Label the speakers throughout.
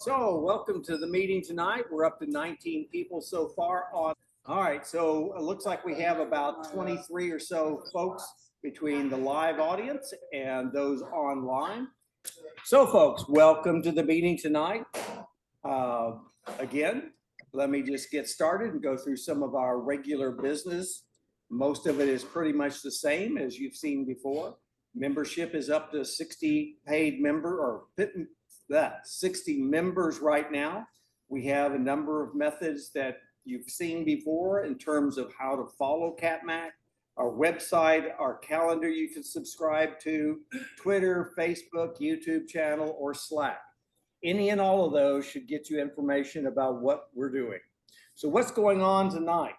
Speaker 1: So welcome to the meeting tonight. We're up to 19 people so far on. All right, so it looks like we have about 23 or so folks between the live audience and those online. So folks, welcome to the meeting tonight. Again, let me just get started and go through some of our regular business. Most of it is pretty much the same as you've seen before. Membership is up to 60 paid member or 60 members right now. We have a number of methods that you've seen before in terms of how to follow CapMac, our website, our calendar you can subscribe to, Twitter, Facebook, YouTube channel, or Slack. Any and all of those should get you information about what we're doing. So what's going on tonight?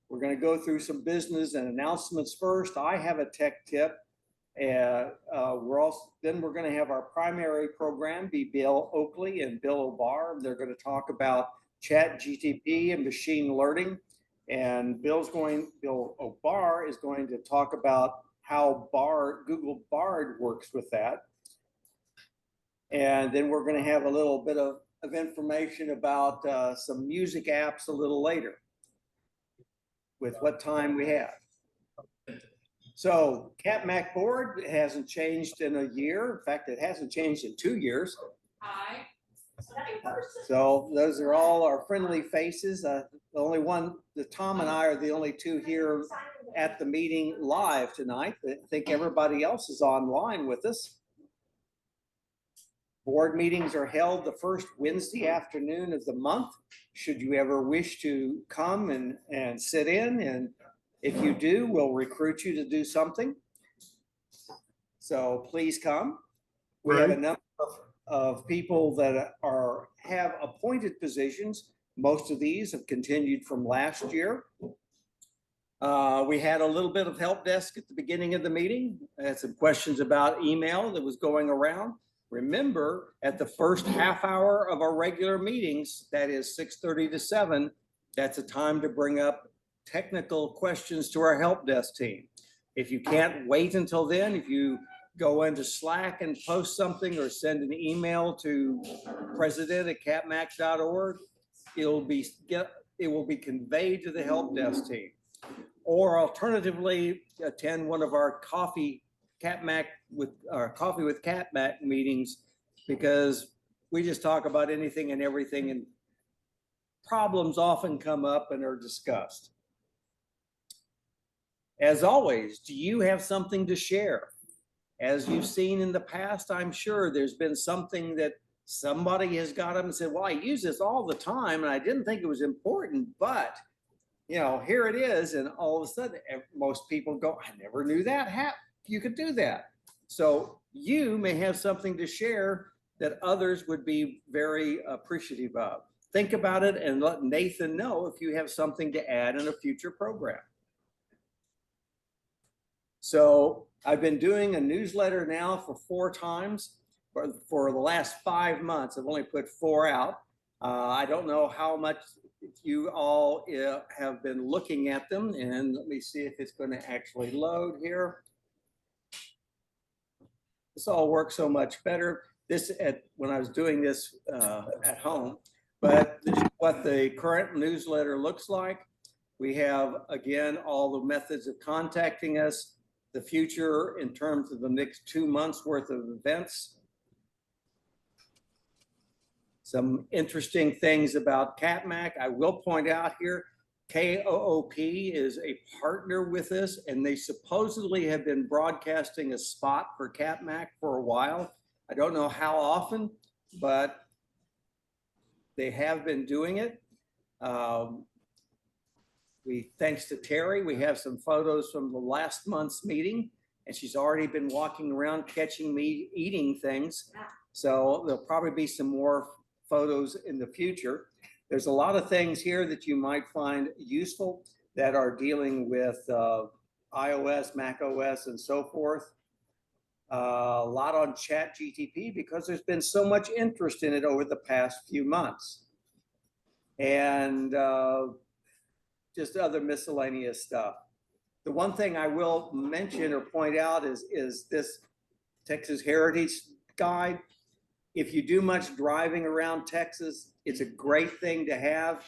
Speaker 1: We're going to go through some business and announcements first. I have a tech tip. Then we're going to have our primary program be Bill Oakey and Bill Obar. They're going to talk about ChatGPT and machine learning. And Bill Obar is going to talk about how Google Bard works with that. And then we're going to have a little bit of information about some music apps a little later with what time we have. So CapMac board hasn't changed in a year. In fact, it hasn't changed in 2 years.
Speaker 2: Hi.
Speaker 1: So those are all our friendly faces. The only one, Tom and I are the only two here at the meeting live tonight. I think everybody else is online with us. Board meetings are held the first Wednesday afternoon of the month. Should you ever wish to come and sit in, and if you do, we'll recruit you to do something. So please come. We have a number of people that have appointed positions. Most of these have continued from last year. We had a little bit of help desk at the beginning of the meeting. I had some questions about email that was going around. Remember, at the first half hour of our regular meetings, that is 6:30 to 7, that's a time to bring up technical questions to our help desk team. If you can't wait until then, if you go into Slack and post something or send an email to president@capmac.org, it will be conveyed to the help desk team. Or alternatively, attend one of our coffee with CapMac meetings, because we just talk about anything and everything, and problems often come up and are discussed. As always, do you have something to share? As you've seen in the past, I'm sure there's been something that somebody has got up and said, well, I use this all the time and I didn't think it was important, but here it is. And all of a sudden, most people go, I never knew that you could do that. So you may have something to share that others would be very appreciative of. Think about it and let Nathan know if you have something to add in a future program. So I've been doing a newsletter now for 4 times for the last 5 months. I've only put 4 out. I don't know how much you all have been looking at them, and let me see if it's going to actually load here. This all works so much better. When I was doing this at home, but this is what the current newsletter looks like. We have, again, all the methods of contacting us, the future in terms of the next 2 months worth of events. Some interesting things about CapMac. I will point out here, KOOP is a partner with us, and they supposedly have been broadcasting a spot for CapMac for a while. I don't know how often, but they have been doing it. Thanks to Terry, we have some photos from the last month's meeting, and she's already been walking around catching me eating things. So there'll probably be some more photos in the future. There's a lot of things here that you might find useful that are dealing with iOS, Mac OS, and so forth. A lot on ChatGPT because there's been so much interest in it over the past few months. And just other miscellaneous stuff. The one thing I will mention or point out is this Texas Heritage Guide. if you do much driving around Texas, it's a great thing to have.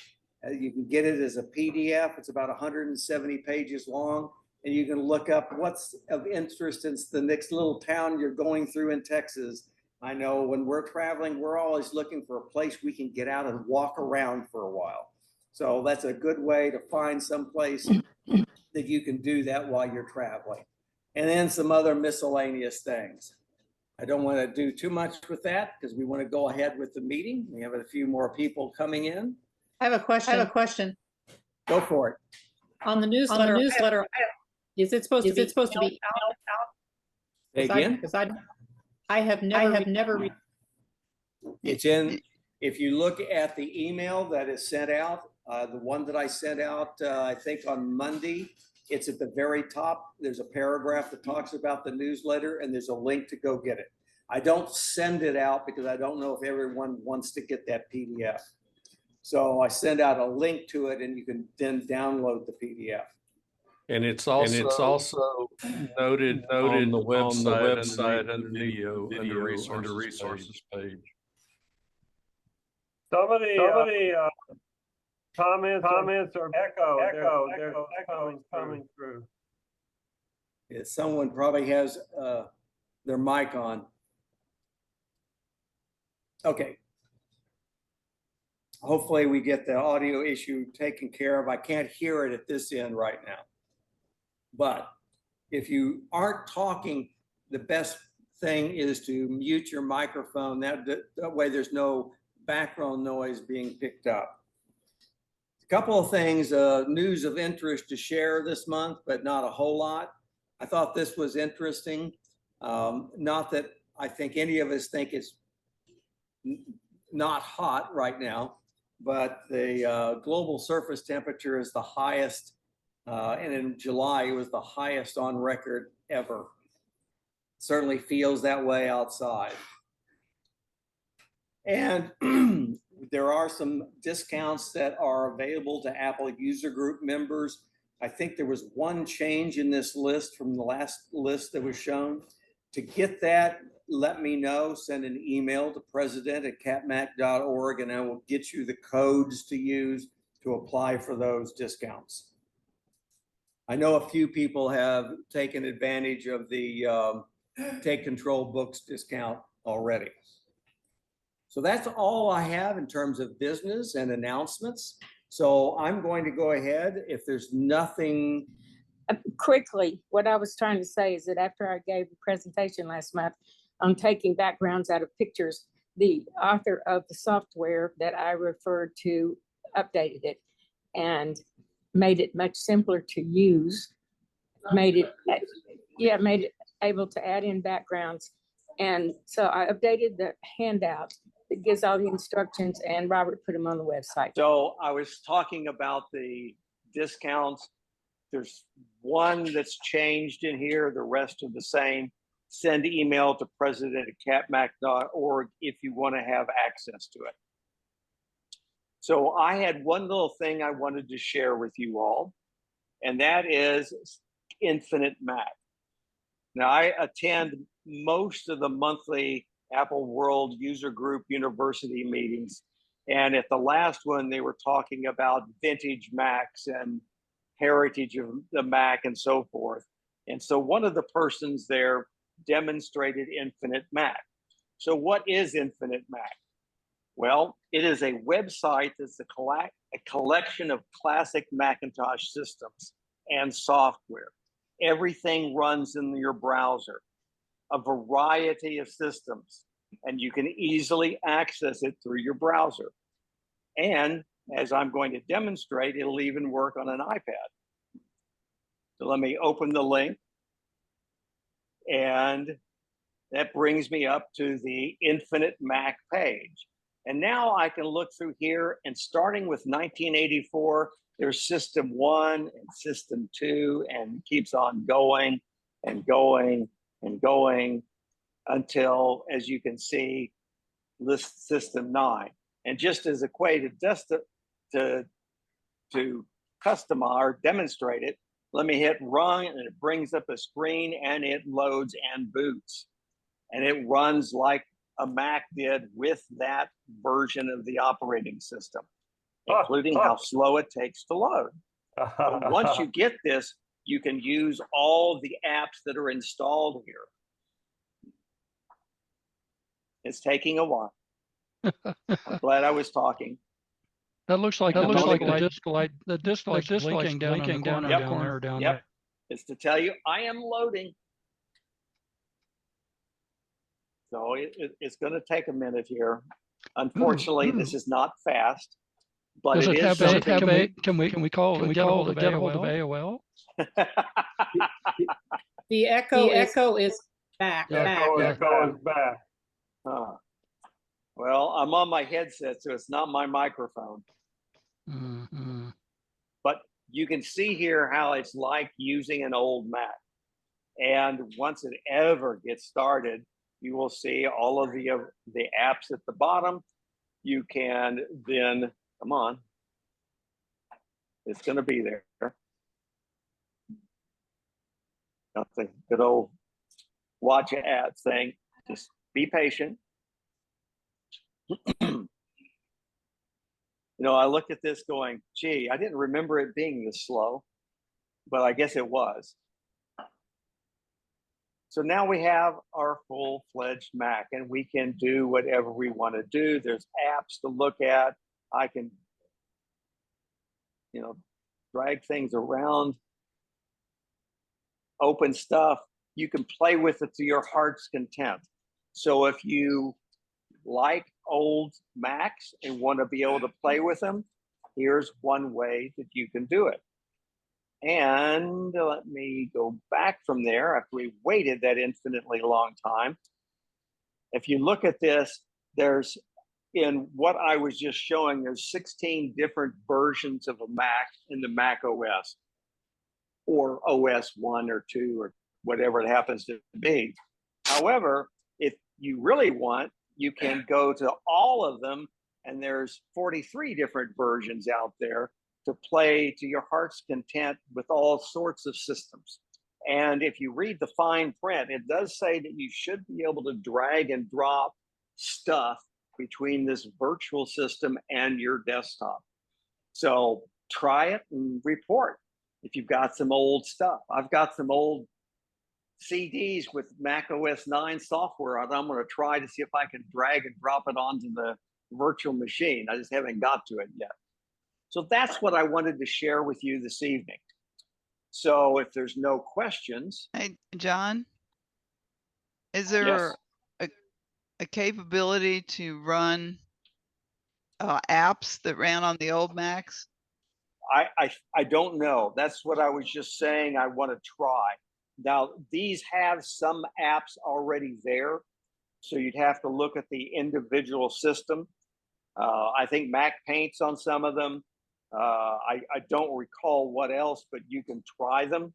Speaker 1: You can get it as a PDF. It's about 170 pages long, and you can look up what's of interest in the next little town you're going through in Texas. I know when we're traveling, we're always looking for a place we can get out and walk around for a while. So that's a good way to find some place that you can do that while you're traveling. And then some other miscellaneous things. I don't want to do too much with that because we want to go ahead with the meeting. We have a few more people coming in.
Speaker 2: I have a question.
Speaker 1: Go for it.
Speaker 2: On the newsletter, is it supposed to be out?
Speaker 1: Say again?
Speaker 2: Because I have never.
Speaker 1: It's in, if you look at the email that is sent out, the one that I sent out, I think on Monday, it's at the very top. There's a paragraph that talks about the newsletter, and there's a link to go get it. I don't send it out because I don't know if everyone wants to get that PDF. So I send out a link to it, and you can then download the PDF.
Speaker 3: And it's also noted on the website under video under resources page.
Speaker 4: Some of the comments are echo. They're coming through.
Speaker 1: Yeah, someone probably has their mic on. Okay. Hopefully we get the audio issue taken care of. I can't hear it at this end right now. But if you aren't talking, the best thing is to mute your microphone. That way there's no background noise being picked up. A couple of things, news of interest to share this month, but not a whole lot. I thought this was interesting. Not that I think any of us think it's not hot right now, but the global surface temperature is the highest, and in July it was the highest on record ever. Certainly feels that way outside. And there are some discounts that are available to Apple user group members. I think there was one change in this list from the last list that was shown. To get that, let me know. Send an email to president@capmac.org, and I will get you the codes to use to apply for those discounts. I know a few people have taken advantage of the Take Control Books discount already. So that's all I have in terms of business and announcements. So I'm going to go ahead. If there's nothing.
Speaker 5: Quickly, what I was trying to say is that after I gave a presentation last month on taking backgrounds out of pictures, the author of the software that I referred to updated it and made it much simpler to use, made it able to add in backgrounds. And so I updated the handout that gives all the instructions, and Robert put them on the website.
Speaker 1: So I was talking about the discounts. There's one that's changed in here, the rest are the same. Send email to president@capmac.org if you want to have access to it. So I had one little thing I wanted to share with you all, and that is Infinite Mac. Now I attend most of the monthly Apple World User Group University meetings. And at the last one, they were talking about vintage Macs and heritage of the Mac and so forth. And so one of the persons there demonstrated Infinite Mac. So what is Infinite Mac? Well, it is a website that's a collection of classic Macintosh systems and software. Everything runs in your browser, a variety of systems, and you can easily access it through your browser. And as I'm going to demonstrate, it'll even work on an iPad. So let me open the link, and that brings me up to the Infinite Mac page. And now I can look through here, and starting with 1984, there's System 1 and System 2, and keeps on going and going and going until, as you can see, list System 9. And just as equated, just to customize or demonstrate it, let me hit run, and it brings up a screen, and it loads and boots. And it runs like
Speaker 6: a Mac did with that version of the operating system, including how slow it takes to load. But once you get this, you can use all the apps that are installed here. It's taking a while. I'm glad I was talking.
Speaker 7: That looks like the disc light. The disc light blinking down in the corner
Speaker 6: Yep.
Speaker 7: down
Speaker 6: Yep.
Speaker 7: there.
Speaker 6: It's to tell you I am loading. So it's going to take a minute here. Unfortunately, this is not fast, but
Speaker 7: Does
Speaker 6: it
Speaker 7: it
Speaker 6: is
Speaker 7: have
Speaker 6: something.
Speaker 7: Can we call? Can we get a hold of AOL?
Speaker 2: The echo is back.
Speaker 4: Echo is back.
Speaker 6: Well, I'm on my headset, so it's not my microphone.
Speaker 7: Mm-hmm.
Speaker 6: But you can see here how it's like using an old Mac. And once it ever gets started, you will see all of the apps at the bottom. You can then, come on, it's going to be there. Got the good old watch ad thing. Just be patient. You know, I looked at this going, gee, I didn't remember it being this slow, but I guess it was. So now we have our full-fledged Mac, and we can do whatever we want to do. There's apps to look at. I can, you know, drag things around, open stuff. You can play with it to your heart's content. So if you like old Macs and want to be able to play with them, here's one way that you can do it. And let me go back from there after we waited that infinitely long time. If you look at this, there's, in what I was just showing, there's 16 different versions of a Mac in the Mac OS, or OS 1 or 2 or whatever it happens to be. However, if you really want, you can go to all of them, and there's 43 different versions out there to play to your heart's content with all sorts of systems. And if you read the fine print, it does say that you should be able to drag and drop stuff between this virtual system and your desktop. So try it and report if you've got some old stuff. I've got some old CDs with Mac OS 9 software on. I'm going to try to see if I can drag and drop it onto the virtual machine. I just haven't got to it yet. So that's what I wanted to share with you this evening. So if there's no questions.
Speaker 8: Hey, John, is there a capability to run apps that ran on the old Macs?
Speaker 6: I don't know. That's what I was just saying I want to try. Now, these have some apps already there, so you'd have to look at the individual system. I think Mac Paint's on some of them. I don't recall what else, but you can try them.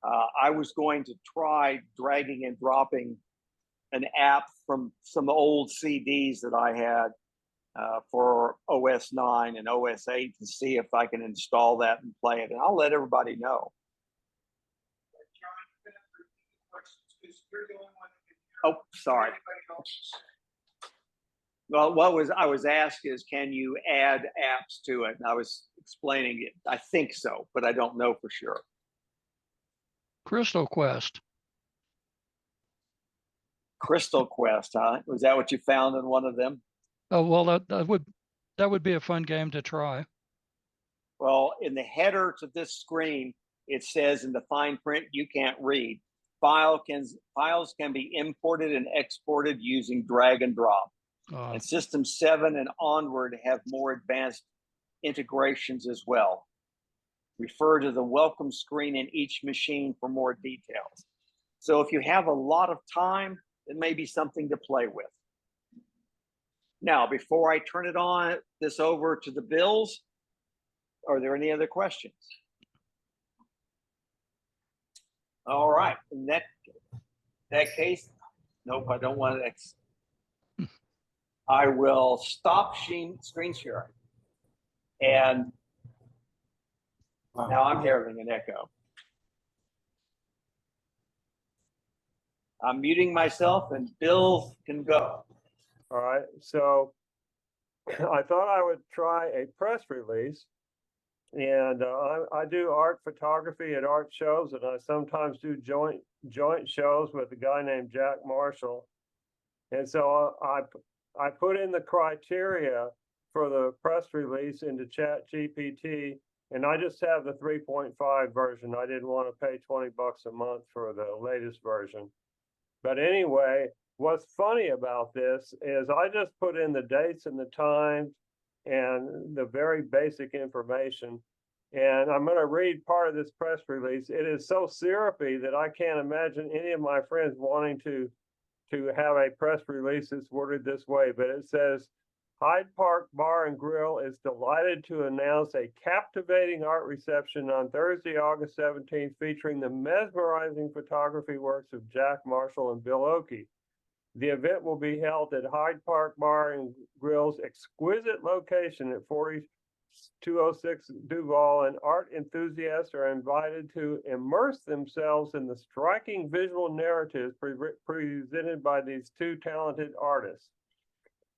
Speaker 6: I was going to try dragging and dropping an app from some old CDs that I had for OS 9 and OS 8 to see if I can install that and play it. And I'll let everybody know. Oh, sorry. Well, I was asked is, can you add apps to it? And I was explaining it. I think so, but I don't know for sure.
Speaker 7: Crystal Quest.
Speaker 6: Crystal Quest, huh? Was that what you found in one of them?
Speaker 7: Oh, well, that would be a fun game to try.
Speaker 6: Well, in the header to this screen, it says in the fine print, you can't read. Files can be imported and exported using drag and drop. And System 7 and onward have more advanced integrations as well. Refer to the welcome screen in each machine for more details. So if you have a lot of time, it may be something to play with. Now, before I turn this over to the Bills, are there any other questions? All right, in that case, nope, I don't want to. I will stop screen sharing. And now I'm hearing an echo. I'm muting myself and Bill can go.
Speaker 4: All right, so I thought I would try a press release. And I do art photography at art shows, and I sometimes do joint shows with a guy named Jack Marshall. And so I put in the criteria for the press release into ChatGPT, and I just have the 3.5 version. I didn't want to pay $20 a month for the latest version. But anyway, what's funny about this is I just put in the dates and the times and the very basic information. And I'm going to read part of this press release. It is so syrupy that I can't imagine any of my friends wanting to have a press release that's worded this way. But it says, Hyde Park Bar and Grill is delighted to announce a captivating art reception on Thursday, August 17th, featuring the mesmerizing photography works of Jack Marshall and Bill Oakey. The event will be held at Hyde Park Bar and Grill's exquisite location at 4206 Duval, and art enthusiasts are invited to immerse themselves in the striking visual narratives presented by these two talented artists.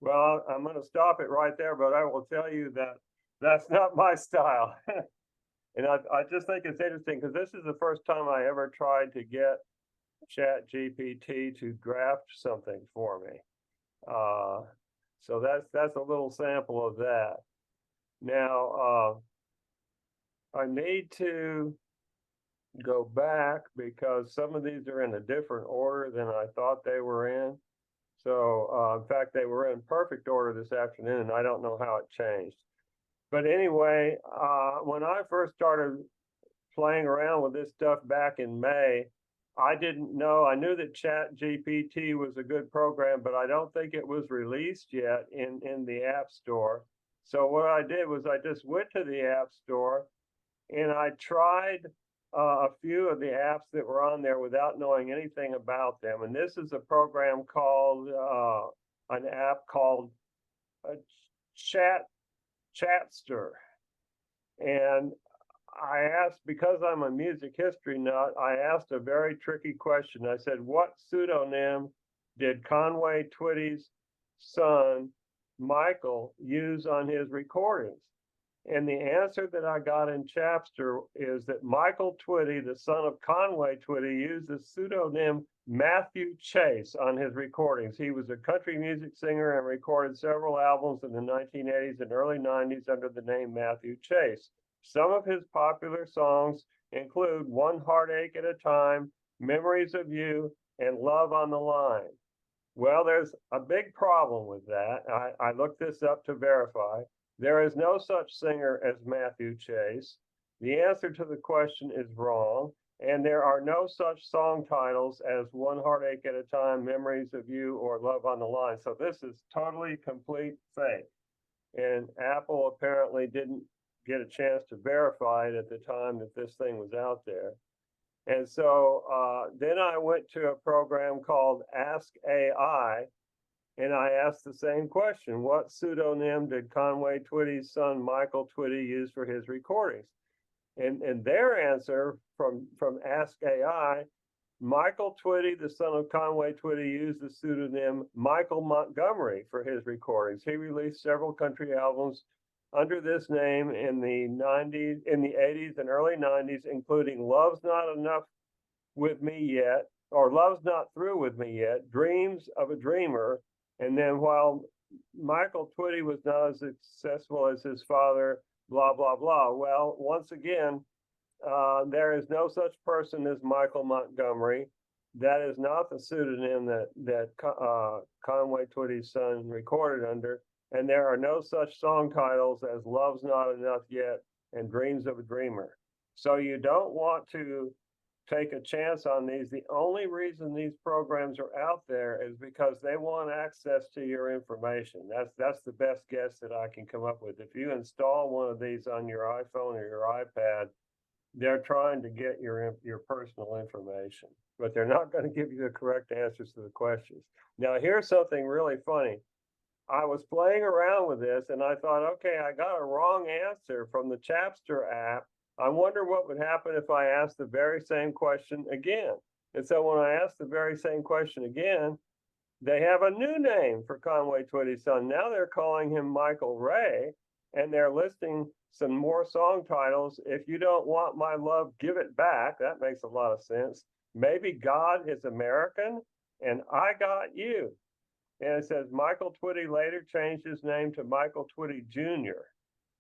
Speaker 4: Well, I'm going to stop it right there, but I will tell you that that's not my style. And I just think it's interesting because this is the first time I ever tried to get ChatGPT to draft something for me. So that's a little sample of that. Now, I need to go back because some of these are in a different order than I thought they were in. So, in fact, they were in perfect order this afternoon, and I don't know how it changed. But anyway, when I first started playing around with this stuff back in May, I didn't know. I knew that ChatGPT was a good program, but I don't think it was released yet in the App Store. So what I did was I just went to the App Store and I tried a few of the apps that were on there without knowing anything about them. And this is a program called, an app called Chatster. And I asked, because I'm a music history nut, I asked a very tricky question. I said, what pseudonym did Conway Twitty's son, Michael, use on his recordings? And the answer that I got in Chapster is that Michael Twitty, the son of Conway Twitty, used the pseudonym Matthew Chase on his recordings. He was a country music singer and recorded several albums in the 1980s and early 90s under the name Matthew Chase. Some of his popular songs include One Heartache at a Time, Memories of You, and Love on the Line. Well, there's a big problem with that. I looked this up to verify. There is no such singer as Matthew Chase. The answer to the question is wrong, and there are no such song titles as One Heartache at a Time, Memories of You, or Love on the Line. So this is totally complete fake. And Apple apparently didn't get a chance to verify it at the time that this thing was out there. And so then I went to a program called Ask AI, and I asked the same question. What pseudonym did Conway Twitty's son, Michael Twitty, use for his recordings? And their answer from Ask AI, Michael Twitty, the son of Conway Twitty, used the pseudonym Michael Montgomery for his recordings. He released several country albums under this name in the 80s and early 90s, including Love's Not Enough with Me Yet, or Love's Not Through with Me Yet, Dreams of a Dreamer. And then while Michael Twitty was not as successful as his father, blah, blah, blah. Well, once again, there is no such person as Michael Montgomery. That is not the pseudonym that Conway Twitty's son recorded under. And there are no such song titles as Love's Not Enough Yet and Dreams of a Dreamer. So you don't want to take a chance on these. The only reason these programs are out there is because they want access to your information. That's the best guess that I can come up with. If you install one of these on your iPhone or your iPad, they're trying to get your personal information, but they're not going to give you the correct answers to the questions. Now, here's something really funny. I was playing around with this and I thought, okay, I got a wrong answer from the Chapster app. I wonder what would happen if I asked the very same question again. And so when I asked the very same question again, they have a new name for Conway Twitty's son. Now they're calling him Michael Ray, and they're listing some more song titles. If You Don't Want My Love, Give It Back. That makes a lot of sense. Maybe God Is American, and I Got You. And it says Michael Twitty later changed his name to Michael Twitty Jr.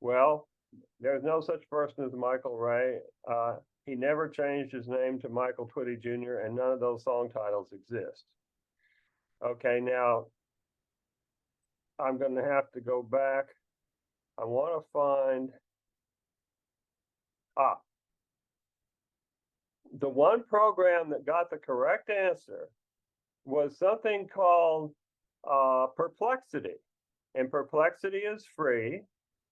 Speaker 4: Well, there's no such person as Michael Ray. He never changed his name to Michael Twitty Jr., and none of those song titles exist. Okay, now I'm going to have to go back. I want to find the one program that got the correct answer was something called Perplexity, and Perplexity is free.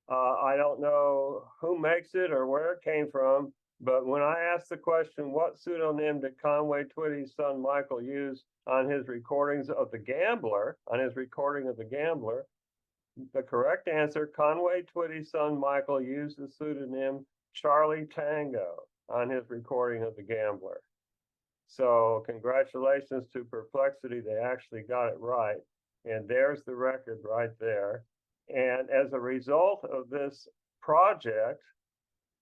Speaker 4: I don't know who makes it or where it came from, but when I asked the question, what pseudonym did Conway Twitty's son Michael use on his recordings of The Gambler, the correct answer, Conway Twitty's son Michael used the pseudonym Charlie Tango on his recording of The Gambler. So congratulations to Perplexity, they actually got it right. And there's the record right there. And as a result of this project,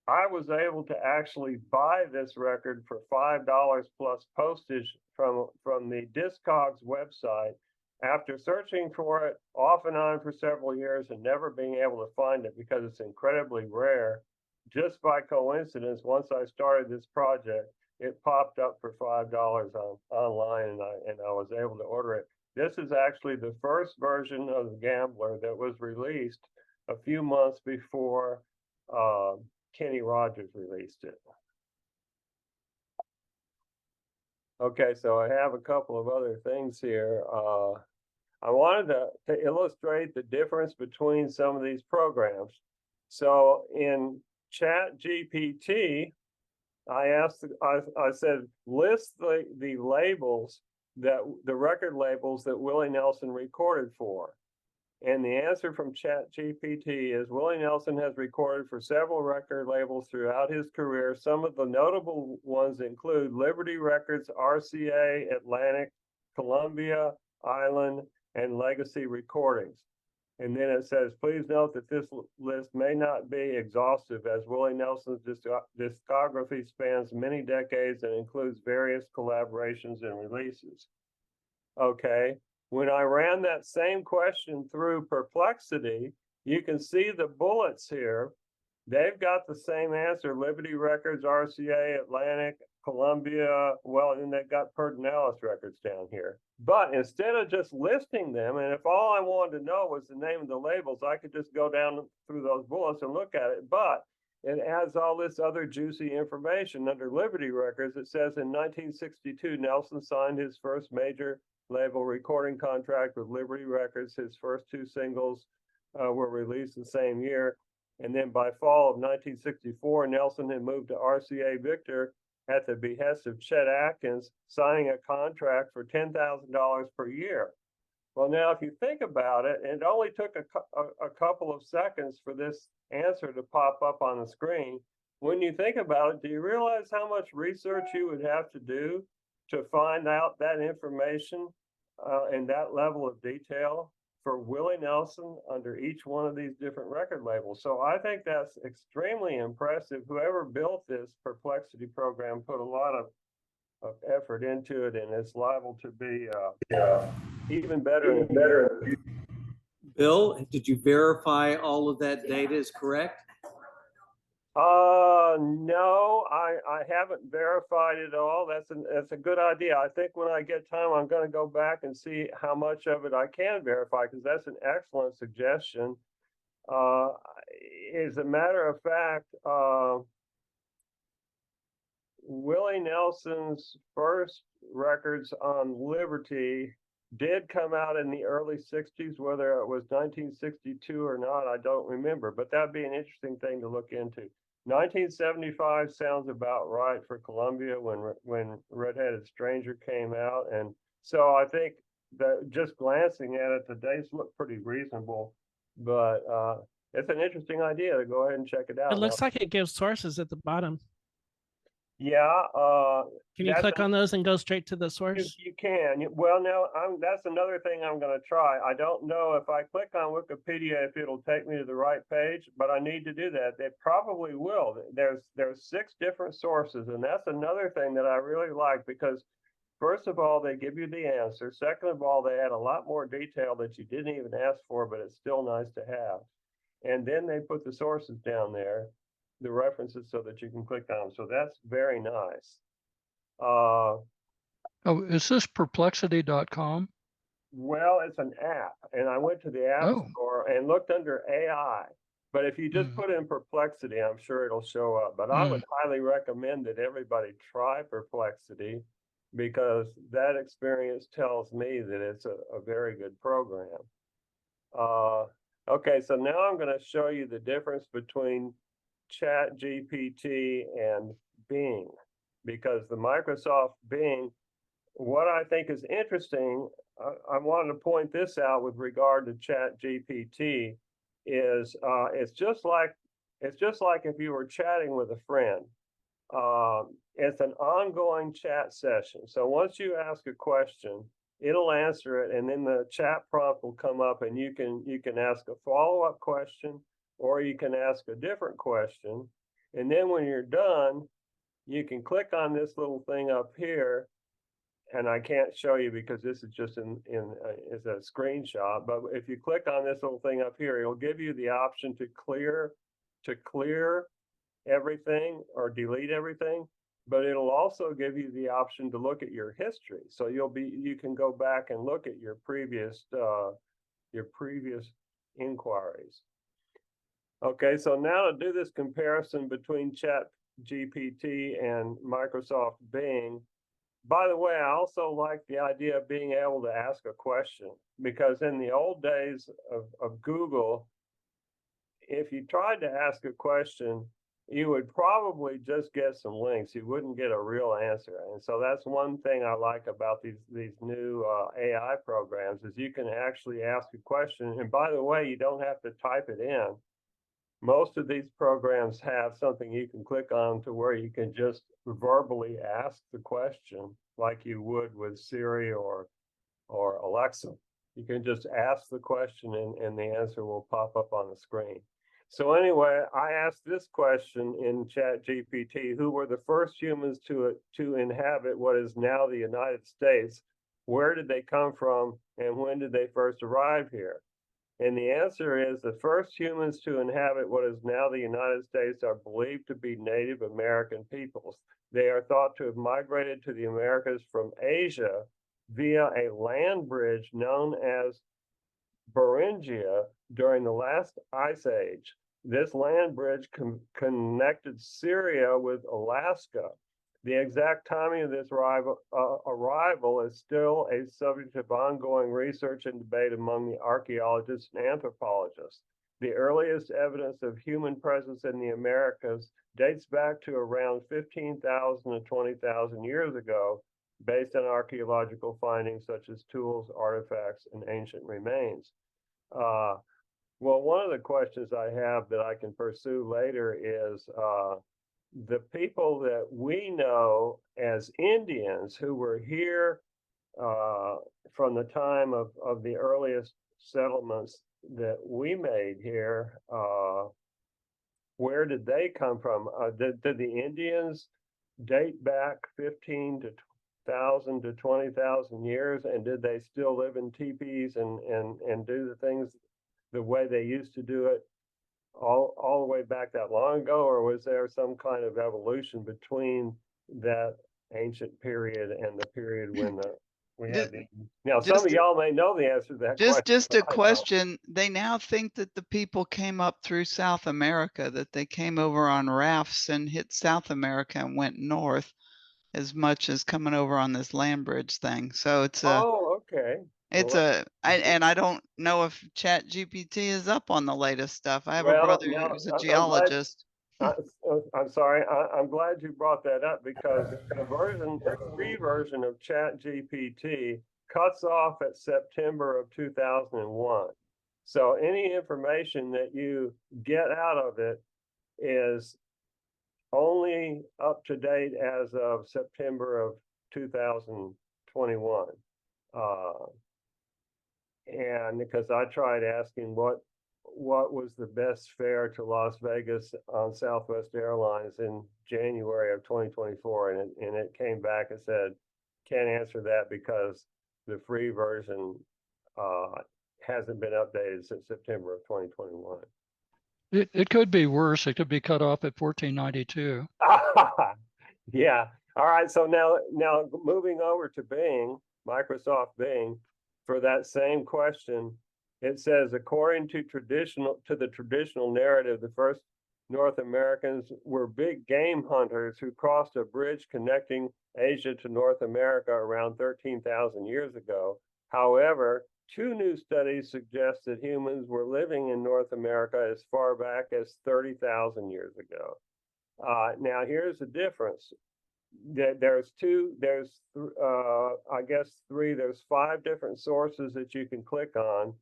Speaker 4: I was able to actually buy this record for $5 plus postage from the Discogs website after searching for it off and on for several years and never being able to find it because it's incredibly rare. Just by coincidence, once I started this project, it popped up for $5 online, and I was able to order it. This is actually the first version of The Gambler that was released a few months before Kenny Rogers released it. Okay, so I have a couple of other things here. I wanted to illustrate the difference between some of these programs. So in ChatGPT, I said, list the labels the record labels that Willie Nelson recorded for. And the answer from ChatGPT is Willie Nelson has recorded for several record labels throughout his career. Some of the notable ones include Liberty Records, RCA, Atlantic, Columbia, Island, and Legacy Recordings. And then it says, please note that this list may not be exhaustive as Willie Nelson's discography spans many decades and includes various collaborations and releases. Okay, when I ran that same question through Perplexity, you can see the bullets here. They've got the same answer, Liberty Records, RCA, Atlantic, Columbia, well, and they've got Pedernales Records down here. But instead of just listing them, and if all I wanted to know was the name of the labels, I could just go down through those bullets and look at it. But it adds all this other juicy information. Under Liberty Records, it says in 1962, Nelson signed his first major label recording contract with Liberty Records. His first two singles were released the same year. And then by fall of 1964, Nelson had moved to RCA Victor at the behest of Chet Atkins, signing a contract for $10,000 per year. Well, now, if you think about it, it only took a couple of seconds for this answer to pop up on the screen. When you think about it, do you realize how much research you would have to do to find out that information and that level of detail for Willie Nelson under each one of these different record labels? So I think that's extremely impressive. Whoever built this Perplexity program put a lot of effort into it, and it's liable to be even better.
Speaker 1: Bill, did you verify all of that data is correct?
Speaker 4: No, I haven't verified it all. That's a good idea. I think when I get time, I'm going to go back and see how much of it I can verify, because that's an excellent suggestion. As a matter of fact, Willie Nelson's first records on Liberty did come out in the early 60s. Whether it was 1962 or not, I don't remember, but that'd be an interesting thing to look into. 1975 sounds about right for Columbia when Red-Headed Stranger came out. And so I think that just glancing at it, the dates look pretty reasonable, but it's an interesting idea to go ahead and check it out.
Speaker 9: It looks like it gives sources at the bottom.
Speaker 4: Yeah,
Speaker 9: Can you
Speaker 4: that's
Speaker 9: click on those and go straight to the
Speaker 4: You,
Speaker 9: source?
Speaker 4: you can. Well, now that's another thing I'm going to try. I don't know if I click on Wikipedia if it'll take me to the right page, but I need to do that. It probably will. There's 6 different sources, and that's another thing that I really like because first of all, they give you the answer. Second of all, they add a lot more detail that you didn't even ask for, but it's still nice to have. And then they put the sources down there, the references, so that you can click on them. So that's very nice.
Speaker 7: Oh, is this perplexity.com?
Speaker 4: Well, it's an app, and I went to the App
Speaker 7: Oh.
Speaker 4: Store and looked under AI. But if you just put in Perplexity, I'm sure it'll show up. But I would highly recommend that everybody try Perplexity because that experience tells me that it's a very good program. Okay, so now I'm going to show you the difference between ChatGPT and Bing because the Microsoft Bing, what I think is interesting, I wanted to point this out with regard to ChatGPT, is it's just like if you were chatting with a friend. It's an ongoing chat session. So once you ask a question, it'll answer it, and then the chat prompt will come up, and you can ask a follow-up question, or you can ask a different question, and then when you're done, you can click on this little thing up here. And I can't show you because this is just is a screenshot. But if you click on this little thing up here, it'll give you the option to clear everything or delete everything. But it'll also give you the option to look at your history. So you can go back and look at your previous inquiries. Okay, so now to do this comparison between ChatGPT and Microsoft Bing. By the way, I also like the idea of being able to ask a question because in the old days of Google, if you tried to ask a question, you would probably just get some links. You wouldn't get a real answer. And so that's one thing I like about these new AI programs is you can actually ask a question. And by the way, you don't have to type it in. Most of these programs have something you can click on to where you can just verbally ask the question like you would with Siri or Alexa. You can just ask the question and the answer will pop up on the screen. So anyway, I asked this question in ChatGPT: who were the first humans to inhabit what is now the United States? Where did they come from and when did they first arrive here? And the answer is the first humans to inhabit what is now the United States are believed to be Native American peoples. They are thought to have migrated to the Americas from Asia via a land bridge known as Beringia during the last ice age. This land bridge connected Syria with Alaska. The exact timing of this arrival is still a subject of ongoing research and debate among the archaeologists and anthropologists. The earliest evidence of human presence in the Americas dates back to around 15,000 to 20,000 years ago, based on archaeological findings such as tools, artifacts, and ancient remains. Well, one of the questions I have that I can pursue later is the people that we know as Indians who were here from the time of the earliest settlements that we made here, where did they come from? Did the Indians date back 15,000 to 20,000 years, and did they still live in teepees and do the things the way they used to do it all the way back that long ago, or was there some kind of evolution between that ancient period and the period when we had the now some of y'all may know the answer to that question.
Speaker 8: Just a question. They now think that the people came up through South America, that they came over on rafts and hit South America and went north as much as coming over on this land bridge thing. So it's a
Speaker 4: okay.
Speaker 8: It's and I don't know if ChatGPT is up on the latest stuff. I have a brother who's a geologist.
Speaker 4: I'm sorry. I'm glad you brought that up because the free version of ChatGPT cuts off at September of 2001. So any information that you get out of it is only up to date as of September of 2021. And because I tried asking what was the best fare to Las Vegas on Southwest Airlines in January of 2024, and it came back and said, can't answer that because the free version hasn't been updated since September of 2021.
Speaker 7: It could be worse. It could be cut off at 1492.
Speaker 4: Yeah. All right. So now moving over to Bing, Microsoft Bing, for that same question, it says, according to the traditional narrative, the first North Americans were big game hunters who crossed a bridge connecting Asia to North America around 13,000 years ago. However, 2 new studies suggest that humans were living in North America as far back as 30,000 years ago. Now, here's the difference. There's 5 different sources that you can click on,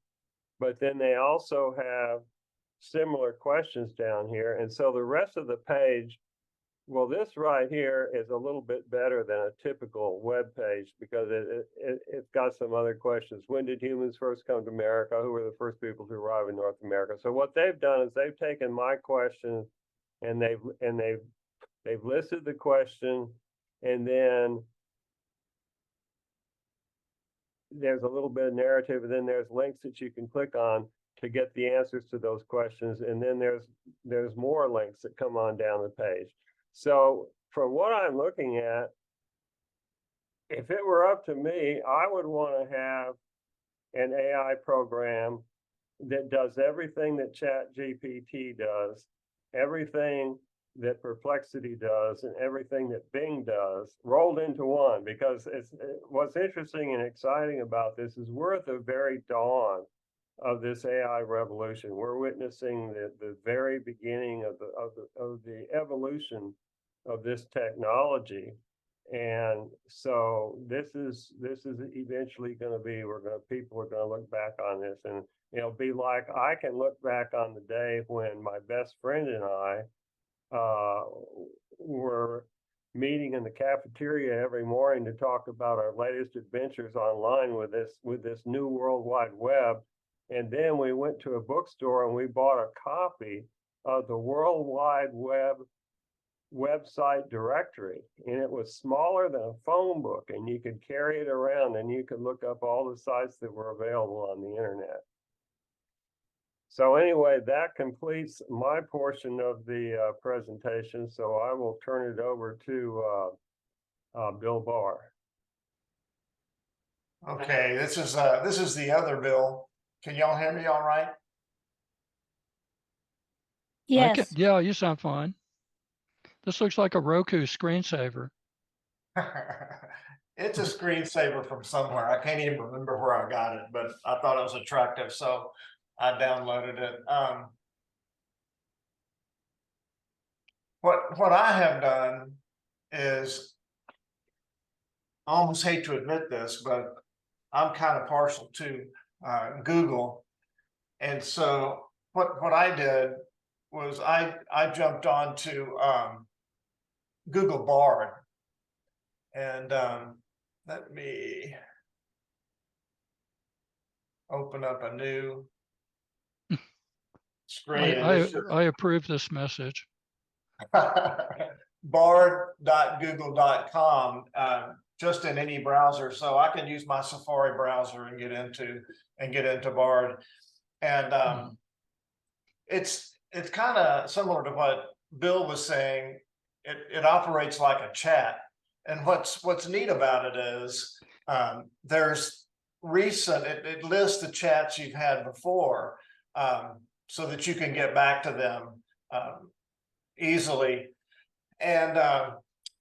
Speaker 4: but then they also have similar questions down here. And so the rest of the page, well, this right here is a little bit better than a typical web page because it's got some other questions. When did humans first come to America? Who were the first people to arrive in North America? So what they've done is they've taken my question and they've listed the question, and then there's a little bit of narrative, and then there's links that you can click on to get the answers to those questions. And then there's more links that come on down the page. So from what I'm looking at, if it were up to me, I would want to have an AI program that does everything that ChatGPT does, everything that Perplexity does, and everything that Bing does rolled into one. Because what's interesting and exciting about this is we're at the very dawn of this AI revolution. We're witnessing the very beginning of the evolution of this technology. And so this is eventually going to be, people are going to look back on this, and it'll be like, I can look back on the day when my best friend and I were meeting in the cafeteria every morning to talk about our latest adventures online with this new World Wide Web. And then we went to a bookstore and we bought a copy of the World Wide Web website directory, and it was smaller than a phone book, and you could carry it around and you could look up all the sites that were available on the internet. So anyway, that completes my portion of the presentation. So I will turn it over to Bill Barr.
Speaker 10: Okay, this is the other Bill. Can y'all hear me all right?
Speaker 7: Yes. Yeah, you sound fine. This looks like a Roku screensaver.
Speaker 10: It's a screensaver from somewhere. I can't even remember where I got it, but I thought it was attractive, so I downloaded it. What I have done is, I almost hate to admit this, but I'm kind of partial to Google. And so what I did was I jumped on to Google Bard. And let me open up a new screen.
Speaker 7: I approve this message.
Speaker 10: Bard.google.com, just in any browser. So I can use my Safari browser and get into Bard. And it's kind of similar to what Bill was saying. It operates like a chat. And what's neat about it is there's recent, it lists the chats you've had before, so that you can get back to them easily. And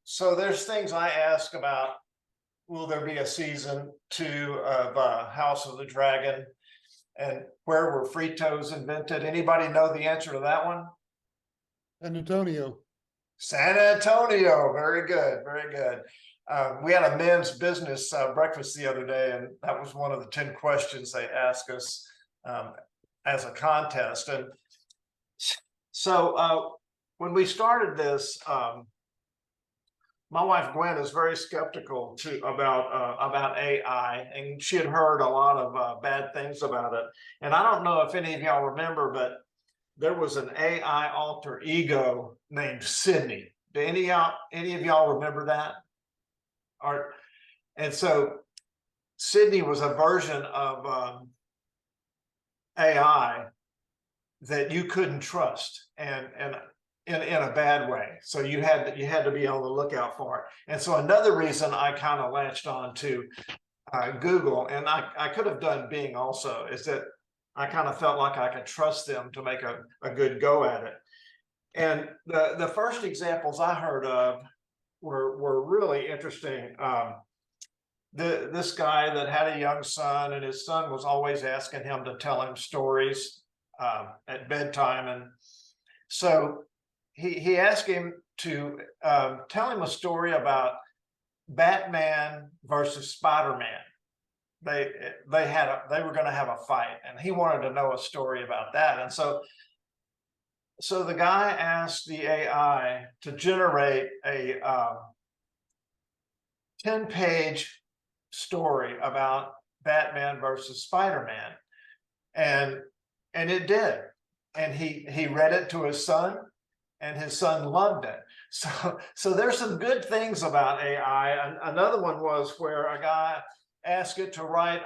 Speaker 10: so there's things I ask about, will there be a season 2 of House of the Dragon? And where were Fritos invented? Anybody know the answer to that one?
Speaker 11: San Antonio.
Speaker 10: San Antonio. Very good. Very good. We had a men's business breakfast the other day, and that was one of the 10 questions they asked us as a contest. And so when we started this, my wife Gwen is very skeptical about AI, and she had heard a lot of bad things about it. And I don't know if any of y'all remember, but there was an AI alter ego named Sydney. Do any of y'all remember that? And so Sydney was a version of AI that you couldn't trust, and in a bad way. So you had to be on the lookout for it. And so another reason I kind of latched on to Google, and I could have done Bing also, is that I kind of felt like I could trust them to make a good go at it. And the first examples I heard of were really interesting. This guy that had a young son, and his son was always asking him to tell him stories at bedtime. And so he asked him to tell him a story about Batman versus Spider-Man. They were going to have a fight, and he wanted to know a story about that. And so the guy asked the AI to generate a 10-page story about Batman versus Spider-Man, and it did. And he read it to his son, and his son loved it. So there's some good things about AI. Another one was where a guy asked it to write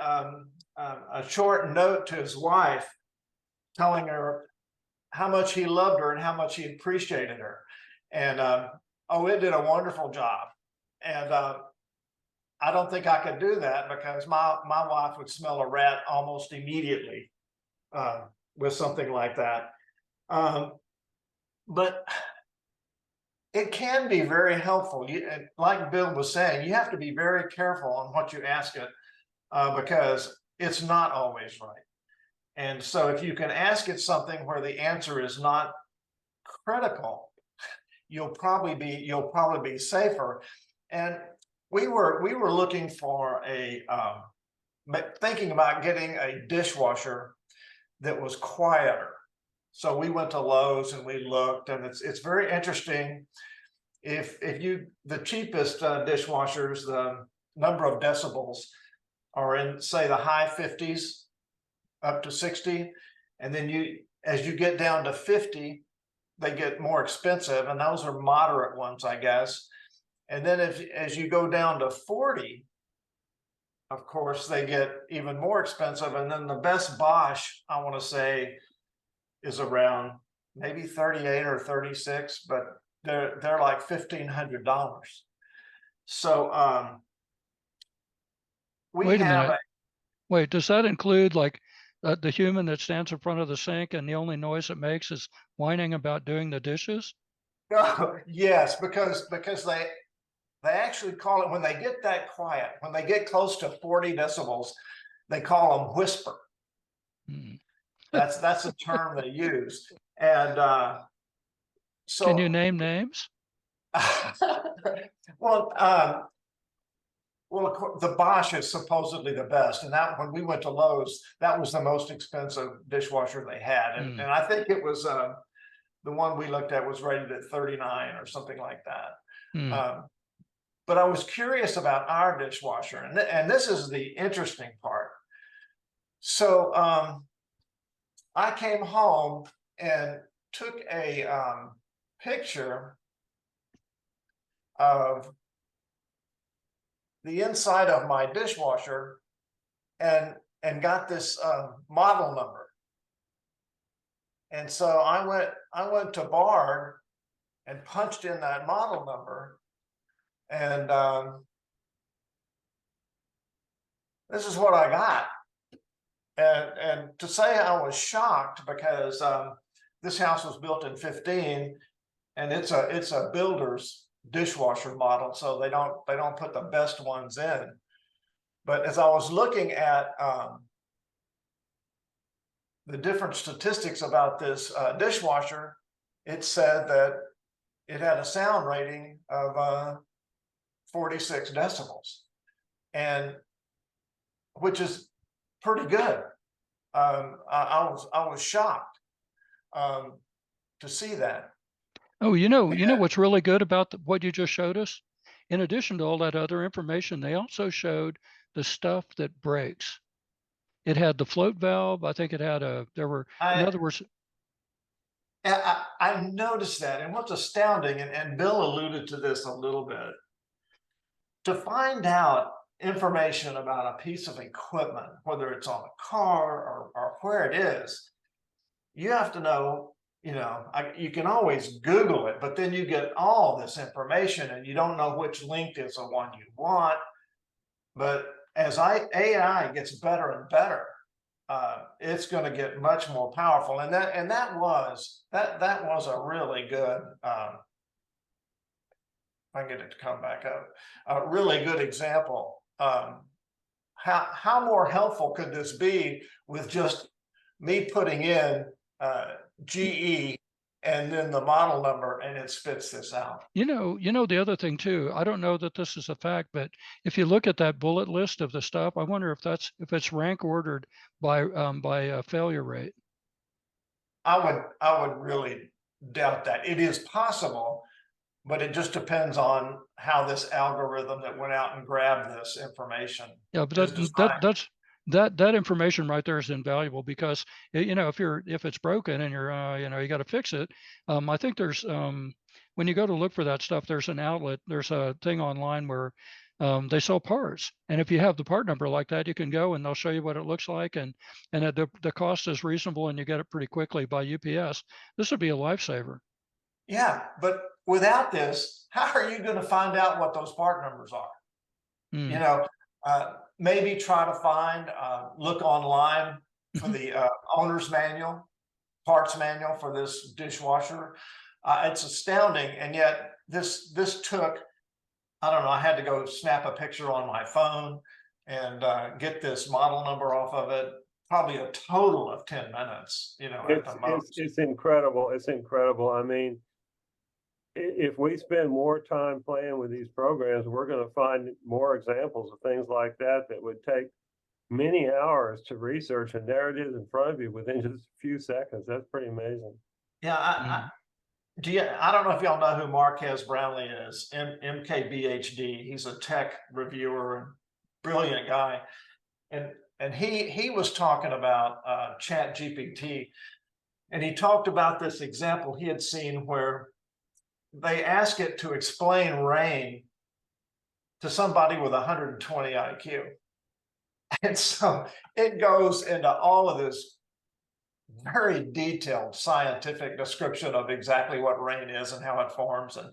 Speaker 10: a short note to his wife, telling her how much he loved her and how much he appreciated her. And it did a wonderful job. And I don't think I could do that, because my wife would smell a rat almost immediately with something like that. But it can be very helpful. Like Bill was saying, you have to be very careful on what you ask it, because it's not always right. And so if you can ask it something where the answer is not critical, you'll probably be safer. And we were looking for thinking about getting a dishwasher that was quieter. So we went to Lowe's and we looked, and it's very interesting. If the cheapest dishwashers, the number of decibels are in, say, the high 50s up to 60, and then as you get down to 50, they get more expensive, and those are moderate ones, I guess. And then as you go down to 40, of course, they get even more expensive. And then the best Bosch, I want to say, is around maybe 38 or 36, but they're like $1,500. So
Speaker 7: Wait a minute. Wait, does that include like the human that stands in front of the sink and the only noise it makes is whining about doing the dishes?
Speaker 10: Yes, because they actually call it, when they get that quiet, when they get close to 40 decibels, they call them whisper. That's the term they use. And so,
Speaker 7: can you name names?
Speaker 10: Well, the Bosch is supposedly the best, and that when we went to Lowe's, that was the most expensive dishwasher they had, and I think it was the one we looked at was rated at 39 or something like that. But I was curious about our dishwasher, and this is the interesting part. So I came home and took a picture of the inside of my dishwasher and got this model number. And so I went to Bard and punched in that model number, and this is what I got. And to say I was shocked, because this house was built in 15, and it's a builder's dishwasher model, so they don't put the best ones in. But as I was looking at the different statistics about this dishwasher, it said that it had a sound rating of 46 decibels, and which is pretty good. I was shocked to see that.
Speaker 7: Oh, you know what's really good about what you just showed us? In addition to all that other information, they also showed the stuff that breaks. It had the float valve. I think it had in other words,
Speaker 10: I noticed that, and what's astounding, and Bill alluded to this a little bit, to find out information about a piece of equipment, whether it's on a car or where it is, you have to know, you can always Google it, but then you get all this information and you don't know which link is the one you want. But as AI gets better and better, it's going to get much more powerful. And that was a really good, if I can get it to come back up, a really good example. How more helpful could this be with just me putting in GE and then the model number, and it spits this out.
Speaker 7: you know the other thing too. I don't know that this is a fact, but if you look at that bullet list of the stuff, I wonder if it's rank ordered by failure rate.
Speaker 10: I would really doubt that. It is possible, but it just depends on how this algorithm that went out and grabbed this information.
Speaker 7: Yeah, but that information right there is invaluable because if it's broken and you're you got to fix it. I think there's when you go to look for that stuff, there's an outlet, there's a thing online where they sell parts, and if you have the part number like that, you can go and they'll show you what it looks like, and the cost is reasonable, and you get it pretty quickly by UPS. This would be a lifesaver.
Speaker 10: Yeah, but without this, how are you going to find out what those part numbers are? Maybe try to find, look online for the owner's manual, parts manual for this dishwasher. It's astounding. And yet this took, I don't know, I had to go snap a picture on my phone and get this model number off of it. Probably a total of 10 minutes, at the most.
Speaker 4: It's incredible. It's incredible. I mean, if we spend more time playing with these programs, we're going to find more examples of things like that would take many hours to research, and there it is in front of you within just a few seconds. That's pretty amazing.
Speaker 10: Yeah, I don't know if y'all know who Marquez Brownlee is, MKBHD. He's a tech reviewer and brilliant guy. And he was talking about ChatGPT, and he talked about this example he had seen where they ask it to explain rain to somebody with 120 IQ. And so it goes into all of this very detailed scientific description of exactly what rain is and how it forms. And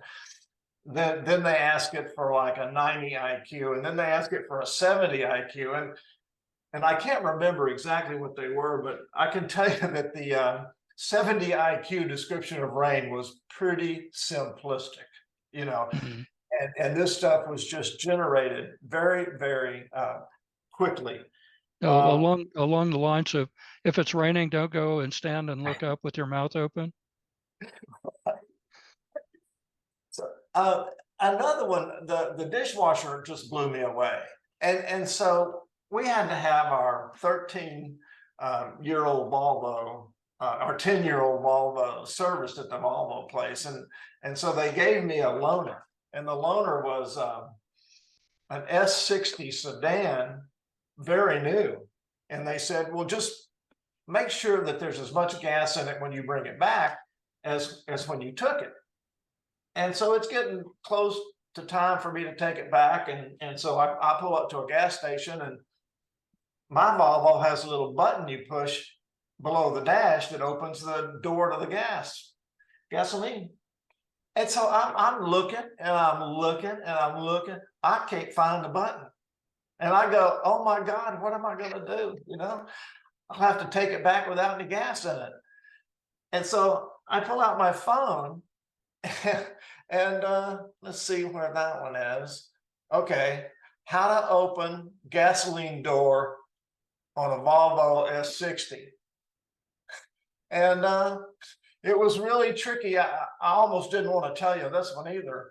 Speaker 10: then they ask it for like a 90 IQ, and then they ask it for a 70 IQ. And I can't remember exactly what they were, but I can tell you that the 70 IQ description of rain was pretty simplistic, and this stuff was just generated very, very quickly.
Speaker 7: Along the lines of, if it's raining, don't go and stand and look up with your mouth open.
Speaker 10: So another one, the dishwasher just blew me away, and so we had to have our 13-year-old Volvo. Our 10-year-old Volvo serviced at the Volvo place. And so they gave me a loaner, and the loaner was an S60 sedan, very new. And they said, well, just make sure that there's as much gas in it when you bring it back as when you took it. And so it's getting close to time for me to take it back. And so I pull up to a gas station, and my Volvo has a little button you push below the dash that opens the door to the gasoline. And so I'm looking and I'm looking and I'm looking. I can't find the button. And I go, oh my God, what am I going to do? I'll have to take it back without any gas in it. And so I pull out my phone and let's see where that one is. Okay. How to open gasoline door on a Volvo S60. And it was really tricky. I almost didn't want to tell you this one either.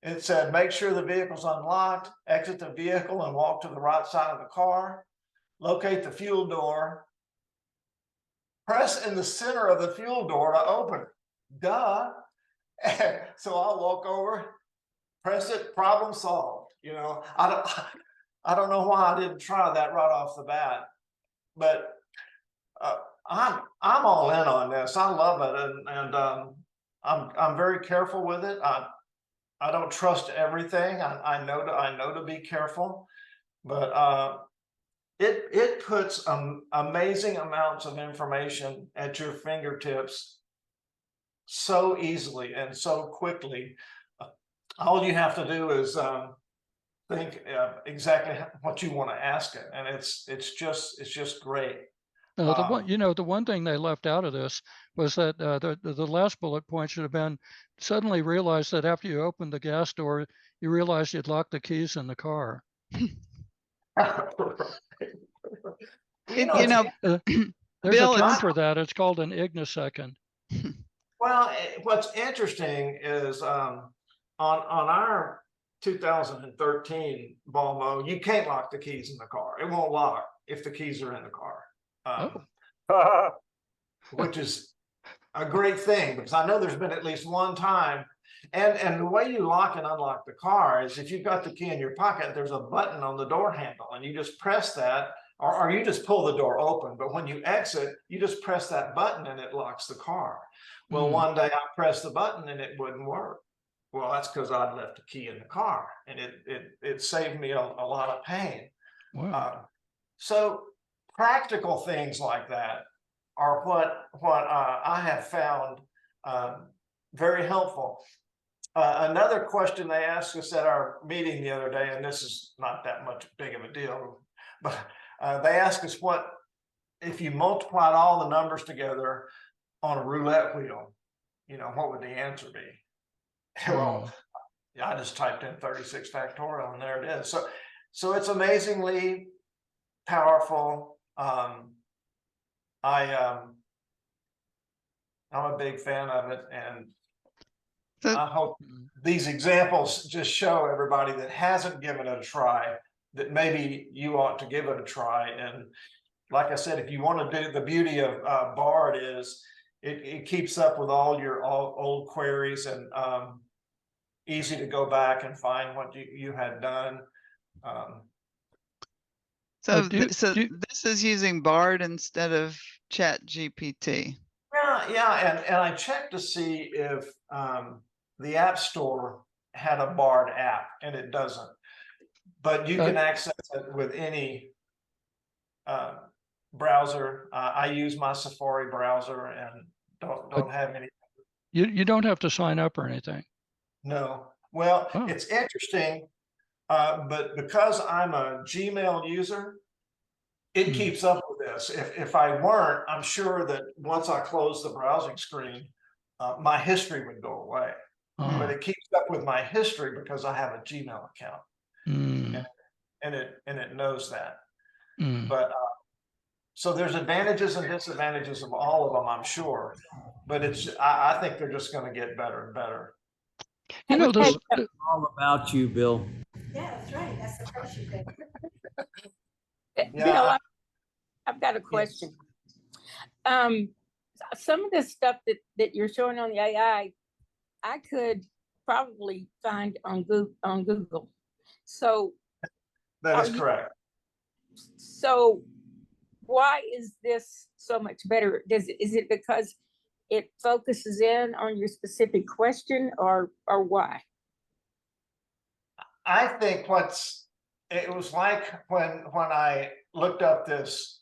Speaker 10: It said, make sure the vehicle's unlocked, exit the vehicle and walk to the right side of the car, locate the fuel door, press in the center of the fuel door to open it. Duh. So I'll walk over, press it, problem solved. You know, I don't know why I didn't try that right off the bat, but I'm all in on this. I love it, and I'm very careful with it. I don't trust everything. I know to be careful, but it puts amazing amounts of information at your fingertips so easily and so quickly. All you have to do is think exactly what you want to ask it, and it's just great.
Speaker 7: The one thing they left out of this was that the last bullet point should have been suddenly realize that after you opened the gas door, you realized you'd locked the keys in the car. There's
Speaker 8: Bill,
Speaker 7: a term for that. It's called an ignisecond.
Speaker 10: Well, what's interesting is on our 2013 Volvo, you can't lock the keys in the car. It won't lock if the keys are in the car. Which is a great thing, because I know there's been at least one time, and the way you lock and unlock the car is if you've got the key in your pocket, there's a button on the door handle, and you just press that, or you just pull the door open. But when you exit, you just press that button and it locks the car. Well, one day I pressed the button and it wouldn't work. Well, that's because I'd left the key in the car, and it saved me a lot of pain.
Speaker 7: Wow.
Speaker 10: So practical things like that are what I have found very helpful. Another question they asked us at our meeting the other day, and this is not that much big of a deal, but they asked us what if you multiplied all the numbers together on a roulette wheel, you know, what would the answer be? Well, I just typed in 36 factorial and there it is. So it's amazingly powerful. I'm a big fan of it, and I hope these examples just show everybody that hasn't given it a try that maybe you ought to give it a try. And like I said, if you want to do, the beauty of Bard is it keeps up with all your old queries, and easy to go back and find what you had done.
Speaker 8: So this is using Bard instead of ChatGPT.
Speaker 10: Yeah, and I checked to see if the App Store had a Bard app, and it doesn't. But you can access it with any browser. I use my Safari browser and don't have any.
Speaker 7: You don't have to sign up or anything.
Speaker 10: No. Well, it's interesting, but because I'm a Gmail user, it keeps up with this. If I weren't, I'm sure that once I close the browsing screen, my history would go away. But it keeps up with my history because I have a Gmail account, and it knows that. But so there's advantages and disadvantages of all of them, I'm sure. But I think they're just going to get better and better.
Speaker 7: You know, this
Speaker 12: all about you, Bill.
Speaker 13: Yeah, that's right. That's the first you did.
Speaker 5: Bill, I've got a question. Some of the stuff that you're showing on the AI, I could probably find on Google. So
Speaker 10: that is correct.
Speaker 5: So why is this so much better? Is it because it focuses in on your specific question, or why?
Speaker 10: I think it was like when I looked up this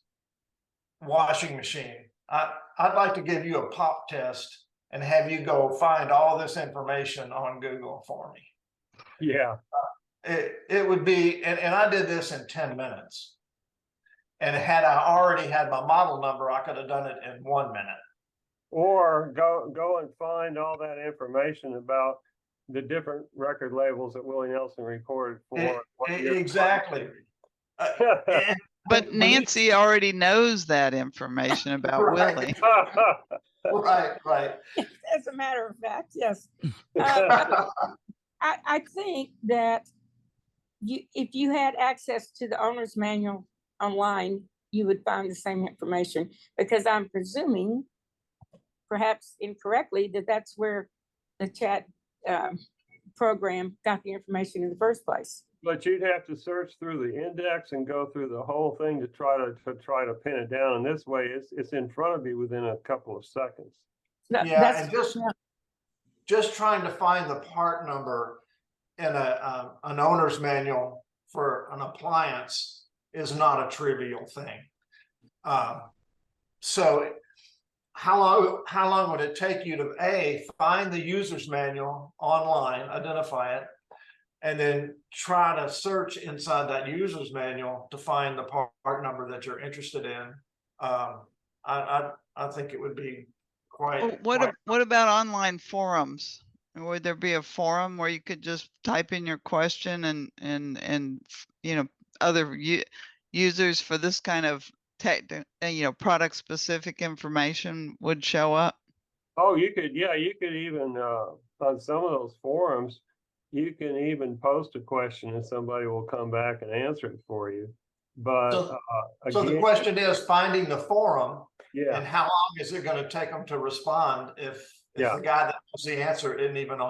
Speaker 10: washing machine. I'd like to give you a pop test and have you go find all this information on Google for me.
Speaker 4: Yeah.
Speaker 10: It would be, and I did this in 10 minutes. And had I already had my model number, I could have done it in 1 minute.
Speaker 4: Or go and find all that information about the different record labels that Willie Nelson recorded for.
Speaker 10: Exactly.
Speaker 8: But Nancy already knows that information about Willie.
Speaker 10: Right.
Speaker 5: As a matter of fact, yes. I think that if you had access to the owner's manual online, you would find the same information, because I'm presuming, perhaps incorrectly, that's where the chat program got the information in the first place.
Speaker 4: But you'd have to search through the index and go through the whole thing to try to pin it down. And this way, it's in front of you within a couple of seconds.
Speaker 10: Yeah, and just trying to find the part number in an owner's manual for an appliance is not a trivial thing. So how long would it take you to find the user's manual online, identify it, and then try to search inside that user's manual to find the part number that you're interested in? I think it would be quite.
Speaker 8: What about online forums? Would there be a forum where you could just type in your question and you know, other users for this kind of product specific information would show up?
Speaker 4: Oh, you could even on some of those forums, you can even post a question and somebody will come back and answer it for you. But
Speaker 10: so the question is finding the forum,
Speaker 4: and
Speaker 10: how long is it going to take them to respond if the guy that knows the answer isn't even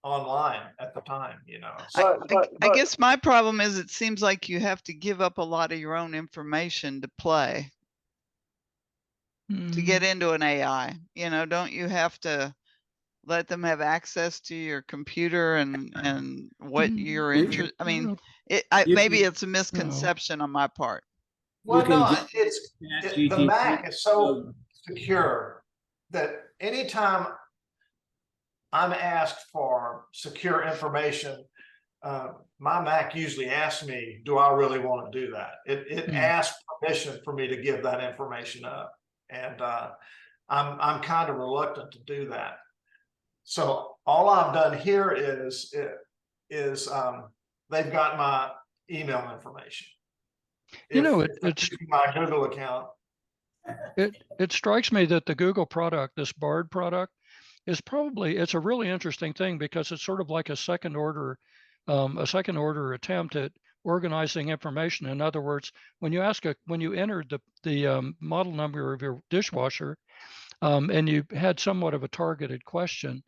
Speaker 10: online at the time, you know?
Speaker 8: I guess my problem is it seems like you have to give up a lot of your own information to play, to get into an AI. You know, don't you have to let them have access to your computer and what you're interested? I mean, maybe it's a misconception on my part.
Speaker 10: Well, no, the Mac is so secure that anytime I'm asked for secure information, my Mac usually asks me, do I really want to do that? It asks permission for me to give that information up. And I'm kind of reluctant to do that. So all I've done here is they've got my email information.
Speaker 7: You know, it's
Speaker 10: my Google account.
Speaker 7: It strikes me that the Google product, this Bard product, it's a really interesting thing because it's sort of like a second order attempt at organizing information. In other words, when you entered the model number of your dishwasher, and you had somewhat of a targeted question,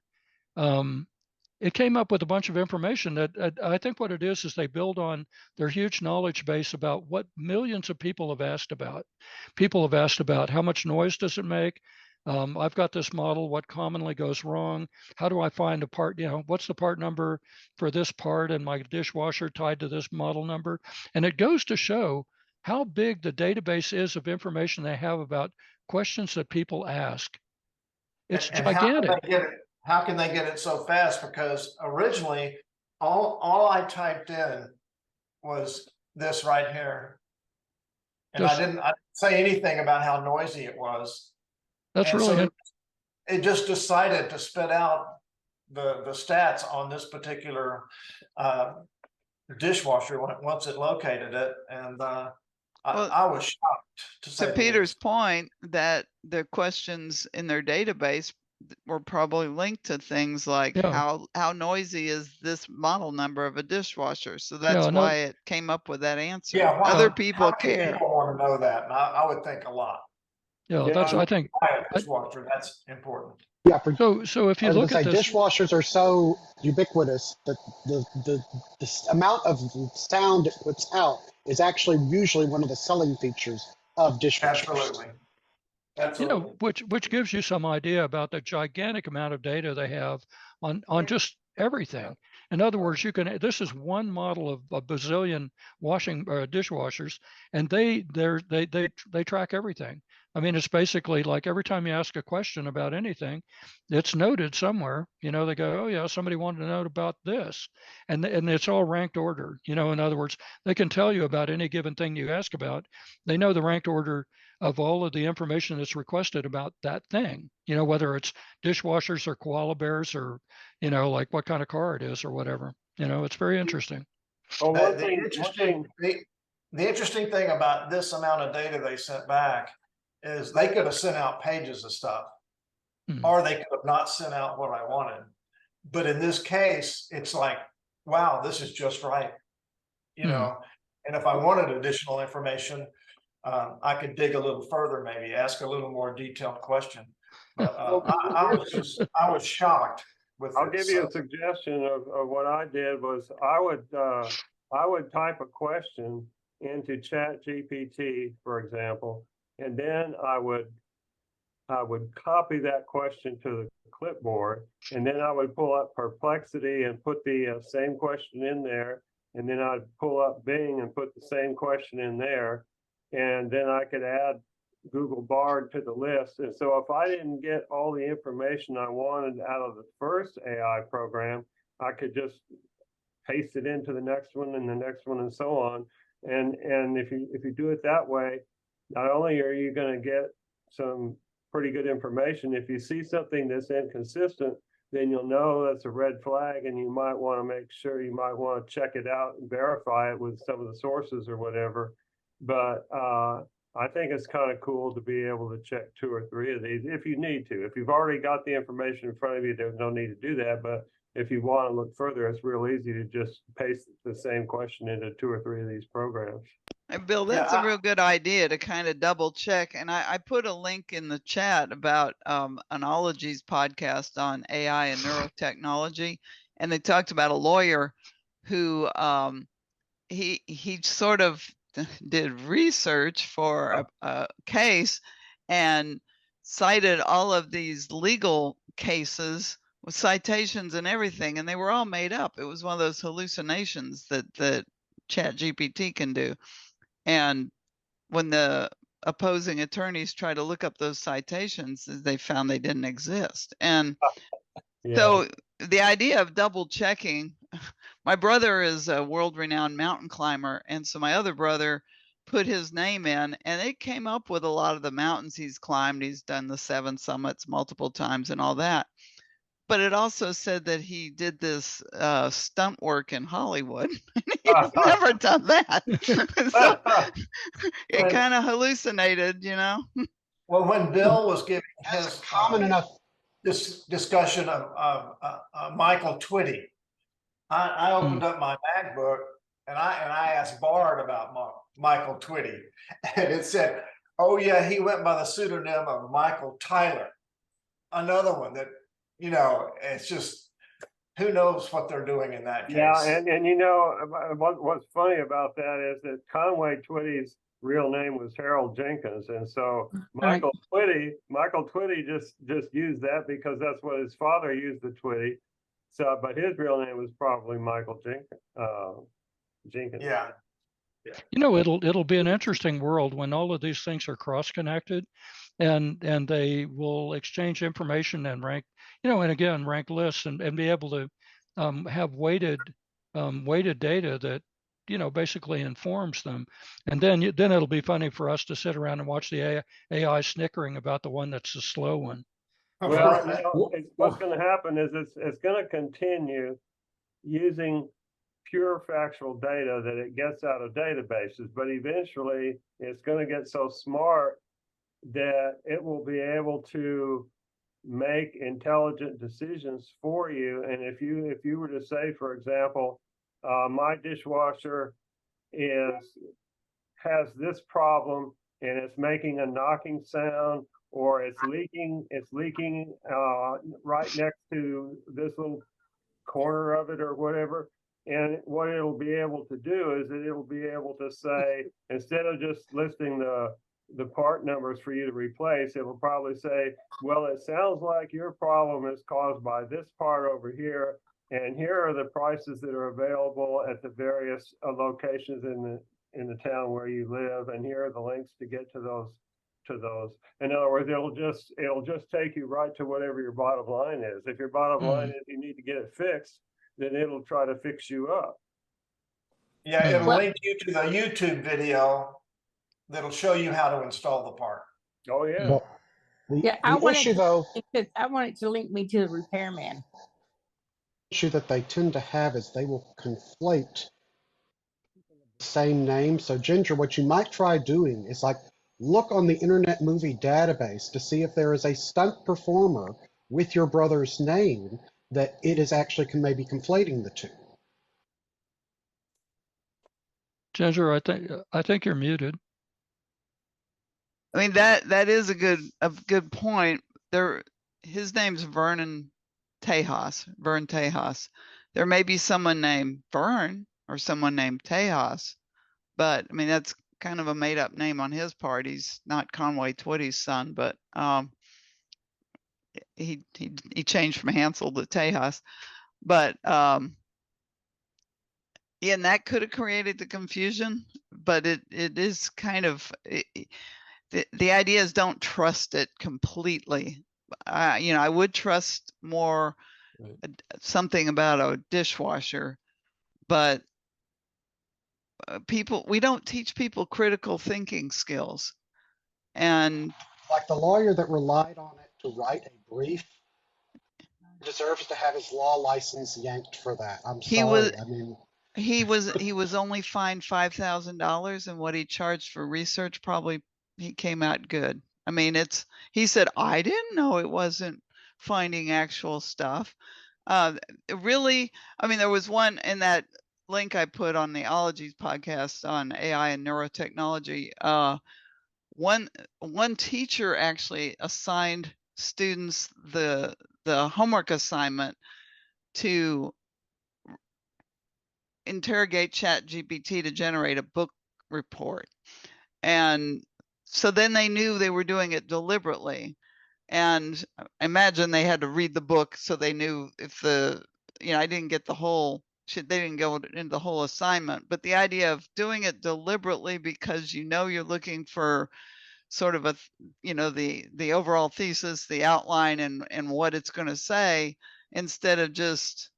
Speaker 7: it came up with a bunch of information that I think what it is they build on their huge knowledge base about what millions of people have asked about. People have asked about how much noise does it make? I've got this model, what commonly goes wrong? How do I find a part, what's the part number for this part in my dishwasher tied to this model number? And it goes to show how big the database is of information they have about questions that people ask. It's gigantic.
Speaker 10: How can they get it so fast? Because originally, all I typed in was this right here, and I didn't say anything about how noisy it was.
Speaker 7: That's really
Speaker 10: it just decided to spit out the stats on this particular dishwasher once it located it, and I was shocked.
Speaker 8: To Peter's point, that the questions in their database were probably linked to things like how noisy is this model number of a dishwasher, so that's why it came up with that answer.
Speaker 10: Yeah,
Speaker 8: other people care.
Speaker 10: People want to know that, and I would think a lot.
Speaker 7: I think
Speaker 10: dishwasher, that's important.
Speaker 11: Yeah.
Speaker 7: So if you look at this,
Speaker 11: dishwashers are so ubiquitous that the amount of sound it puts out is actually usually one of the selling features of dishwashers.
Speaker 10: Absolutely.
Speaker 7: Which gives you some idea about the gigantic amount of data they have on just everything. In other words, this is one model of a bazillion dishwashers, and they track everything. I mean, it's basically like every time you ask a question about anything, it's noted somewhere. They go, oh yeah, somebody wanted to know about this, and it's all ranked order. In other words, they can tell you about any given thing you ask about. They know the ranked order of all of the information that's requested about that thing. Whether it's dishwashers or koala bears or like what kind of car it is or whatever. It's very interesting.
Speaker 10: Well, the interesting thing about this amount of data they sent back is they could have sent out pages of stuff, or they could have not sent out what I wanted. But in this case, it's like, wow, this is just right. And if I wanted additional information, I could dig a little further, maybe ask a little more detailed question. But I was shocked with
Speaker 4: I'll
Speaker 10: it.
Speaker 4: give you
Speaker 10: So-
Speaker 4: a suggestion of what I did was I would type a question into ChatGPT, for example, and then I would copy that question to the clipboard, and then I would pull up Perplexity and put the same question in there, and then I'd pull up Bing and put the same question in there, and then I could add Google Bard to the list. And so if I didn't get all the information I wanted out of the first AI program, I could just paste it into the next one and the next one and so on. And if you do it that way, not only are you going to get some pretty good information, if you see something that's inconsistent, then you'll know that's a red flag, and you might want to make sure, you might want to check it out and verify it with some of the sources or whatever. But I think it's kind of cool to be able to check 2 or 3 of these if you need to. If you've already got the information in front of you, there's no need to do that. But if you want to look further, it's real easy to just paste the same question into 2 or 3 of these programs.
Speaker 8: Hey, Bill, that's a real good idea to kind of double check. And I put a link in the chat about Anology's podcast on AI and neurotechnology. And they talked about a lawyer who he sort of did research for a case and cited all of these legal cases with citations and everything, and they were all made up. It was one of those hallucinations that ChatGPT can do. And when the opposing attorneys try to look up those citations, they found they didn't exist. And so the idea of double checking, my brother is a world-renowned mountain climber, and so my other brother put his name in, and it came up with a lot of the mountains he's climbed. He's done the 7 summits multiple times and all that. But it also said that he did this stunt work in Hollywood. He's never done that. So it kind of hallucinated, you know.
Speaker 10: Well, when Bill was giving his
Speaker 11: common enough
Speaker 10: this discussion of Michael Twitty, I opened up my MacBook and I asked Bard about Michael Twitty, and it said, "Oh yeah, he went by the pseudonym of Michael Tyler." Another one that, you know, it's just, who knows what they're doing in that case.
Speaker 4: Yeah, and you know, what's funny about that is that Conway Twitty's real name was Harold Jenkins, and so Michael Twitty just used that because that's what his father used, the Twitty. So, but his real name was probably Michael Jenkins.
Speaker 10: Yeah.
Speaker 7: You know, it'll be an interesting world when all of these things are cross-connected, and they will exchange information and rank, you know, and again rank lists and be able to have weighted data that, you know, basically informs them. And then it'll be funny for us to sit around and watch the AI snickering about the one that's the slow one.
Speaker 4: Well, you know, what's going to happen is it's going to continue using pure factual data that it gets out of databases, but eventually it's going to get so smart that it will be able to make intelligent decisions for you. And if you were to say, for example, my dishwasher has this problem and it's making a knocking sound, or it's leaking right next to this little corner of it or whatever. And what it'll be able to do is that it'll be able to say, instead of just listing the part numbers for you to replace, it will probably say, well, it sounds like your problem is caused by this part over here, and here are the prices that are available at the various locations in the town where you live, and here are the links to get to those. In other words, it'll just take you right to whatever your bottom line is. If your bottom line is you need to get it fixed, then it'll try to fix you up.
Speaker 10: Yeah, it'll link you to the YouTube video that'll show you how to install the part.
Speaker 4: Oh yeah.
Speaker 5: I want it to link me to the repairman.
Speaker 11: The issue that they tend to have is they will conflate the same name. So Ginger, what you might try doing is like look on the Internet Movie Database to see if there is a stunt performer with your brother's name that it is actually maybe conflating the two.
Speaker 7: Ginger, I think you're muted.
Speaker 8: I mean, that is a good point. His name's Vernon Vern Tejas. There may be someone named Vern or someone named Tejas, but I mean, that's kind of a made up name on his part. He's not Conway Twitty's son, but he changed from Hansel to Tejas. But yeah, and that could have created the confusion, but it is kind of the idea is don't trust it completely. I would trust more something about a dishwasher, but we don't teach people critical thinking skills. And
Speaker 11: like the lawyer that relied on it to write a brief deserves to have his law license yanked for that. I'm sorry. I mean,
Speaker 8: he was only fined $5,000, and what he charged for research probably he came out good. I mean, he said, I didn't know it wasn't finding actual stuff. Really, I mean, there was one in that link I put on the Ologies podcast on AI and neurotechnology. One teacher actually assigned students the homework assignment to interrogate ChatGPT to generate a book report. And so then they knew they were doing it deliberately. And I imagine they had to read the book so they knew if I didn't get the whole shit, they didn't go into the whole assignment. But the idea of doing it deliberately because you're looking for sort of the overall thesis, the outline, and what it's going to say, instead of just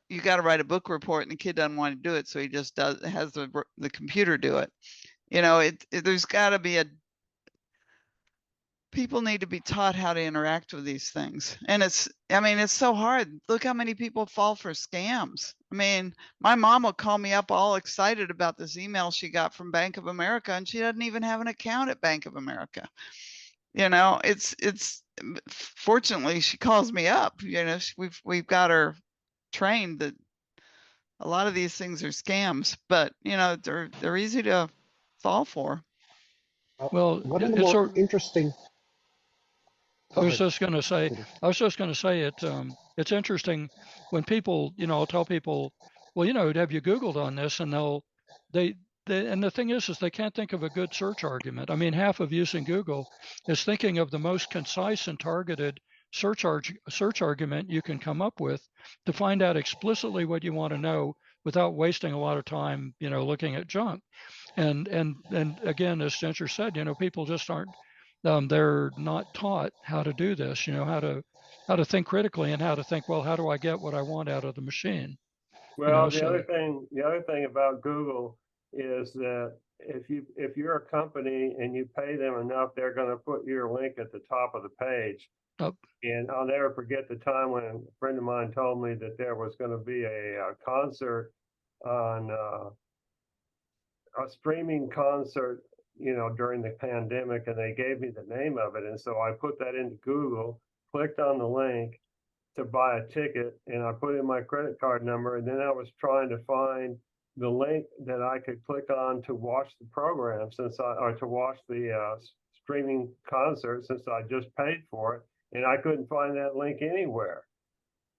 Speaker 8: you got to write a book report and the kid doesn't want to do it, so he just has the computer do it. There's got to be people need to be taught how to interact with these things. And it's so hard. Look how many people fall for scams. I mean, my mom will call me up all excited about this email she got from Bank of America, and she doesn't even have an account at Bank of America. It's fortunately she calls me up. We've got her trained that a lot of these things are scams, but they're easy to fall for.
Speaker 7: Well,
Speaker 11: one of the more interesting.
Speaker 7: I was just going to say, it's interesting when people, I'll tell people, well, have you Googled on this? And and the thing is they can't think of a good search argument. I mean, half of using Google is thinking of the most concise and targeted search argument you can come up with to find out explicitly what you want to know without wasting a lot of time, looking at junk. And again, as Ginger said, people just aren't. They're not taught how to do this, how to think critically and how to think, well, how do I get what I want out of the machine?
Speaker 4: Well, the other thing about Google is that if you're a company and you pay them enough, they're going to put your link at the top of the page.
Speaker 7: Oh.
Speaker 4: And I'll never forget the time when a friend of mine told me that there was going to be a concert on a streaming concert, during the pandemic, and they gave me the name of it. And so I put that into Google, clicked on the link to buy a ticket, and I put in my credit card number. And then I was trying to find the link that I could click on to watch the program or to watch the streaming concert, since I just paid for it. And I couldn't find that link anywhere.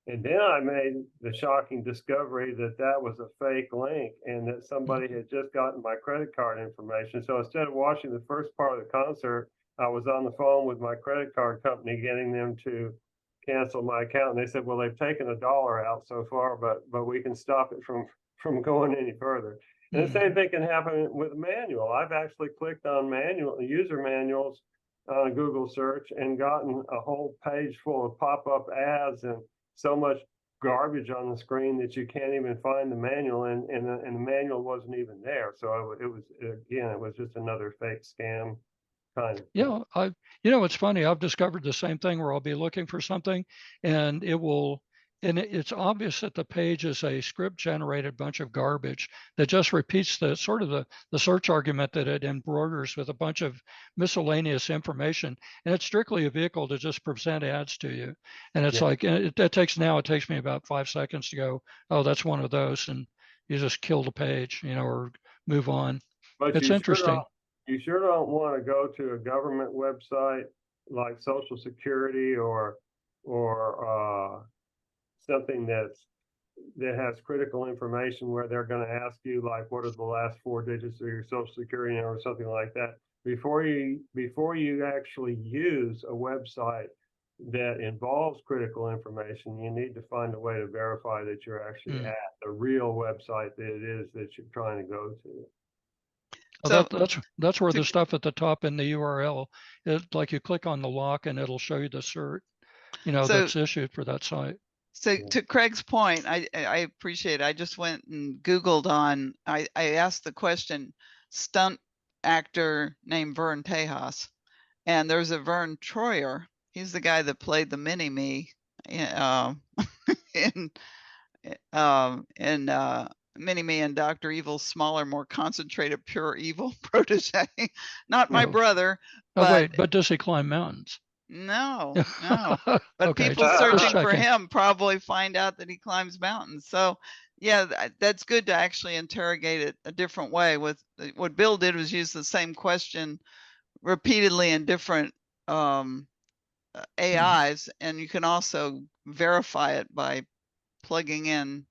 Speaker 4: And then I made the shocking discovery that was a fake link and that somebody had just gotten my credit card information. So instead of watching the first part of the concert, I was on the phone with my credit card company, getting them to cancel my account. And they said, well, they've taken $1 out so far, but we can stop it from going any further. And the same thing can happen with a manual. I've actually clicked on user manuals on a Google search and gotten a whole page full of pop-up ads and so much garbage on the screen that you can't even find the manual, and the manual wasn't even there. So it was just another fake scam kind of thing.
Speaker 7: Yeah, it's funny. I've discovered the same thing where I'll be looking for something, and it's obvious that the page is a script generated bunch of garbage that just repeats the sort of the search argument that it embroiders with a bunch of miscellaneous information. And it's strictly a vehicle to just present ads to you. And it's like, it takes me about 5 seconds to go, oh, that's one of those. And you just kill the page, or move on.
Speaker 4: But
Speaker 7: it's interesting.
Speaker 4: You sure don't want to go to a government website like Social Security or something that has critical information where they're going to ask you like, what are the last 4 digits of your social security number or something like that. Before you actually use a website that involves critical information, you need to find a way to verify that you're actually at the real website that it is that you're trying to go to.
Speaker 7: So that's where the stuff at the top in the URL, like you click on the lock and it'll show you the cert, that's issued for that site.
Speaker 8: So to Craig's point, I appreciate it. I just went and Googled I asked the question, stunt actor named Vern Tejas, and there's a Vern Troyer. He's the guy that played the Mini-Me in Mini-Me and Dr. Evil's smaller, more concentrated, pure evil protege. Not my brother.
Speaker 7: But does he climb mountains?
Speaker 8: No. But
Speaker 7: Okay,
Speaker 8: people searching for him probably find out that he climbs mountains. So yeah, that's good to actually interrogate it a different way. With what Bill did was use the same question repeatedly in different AIs, and you can also verify it by plugging in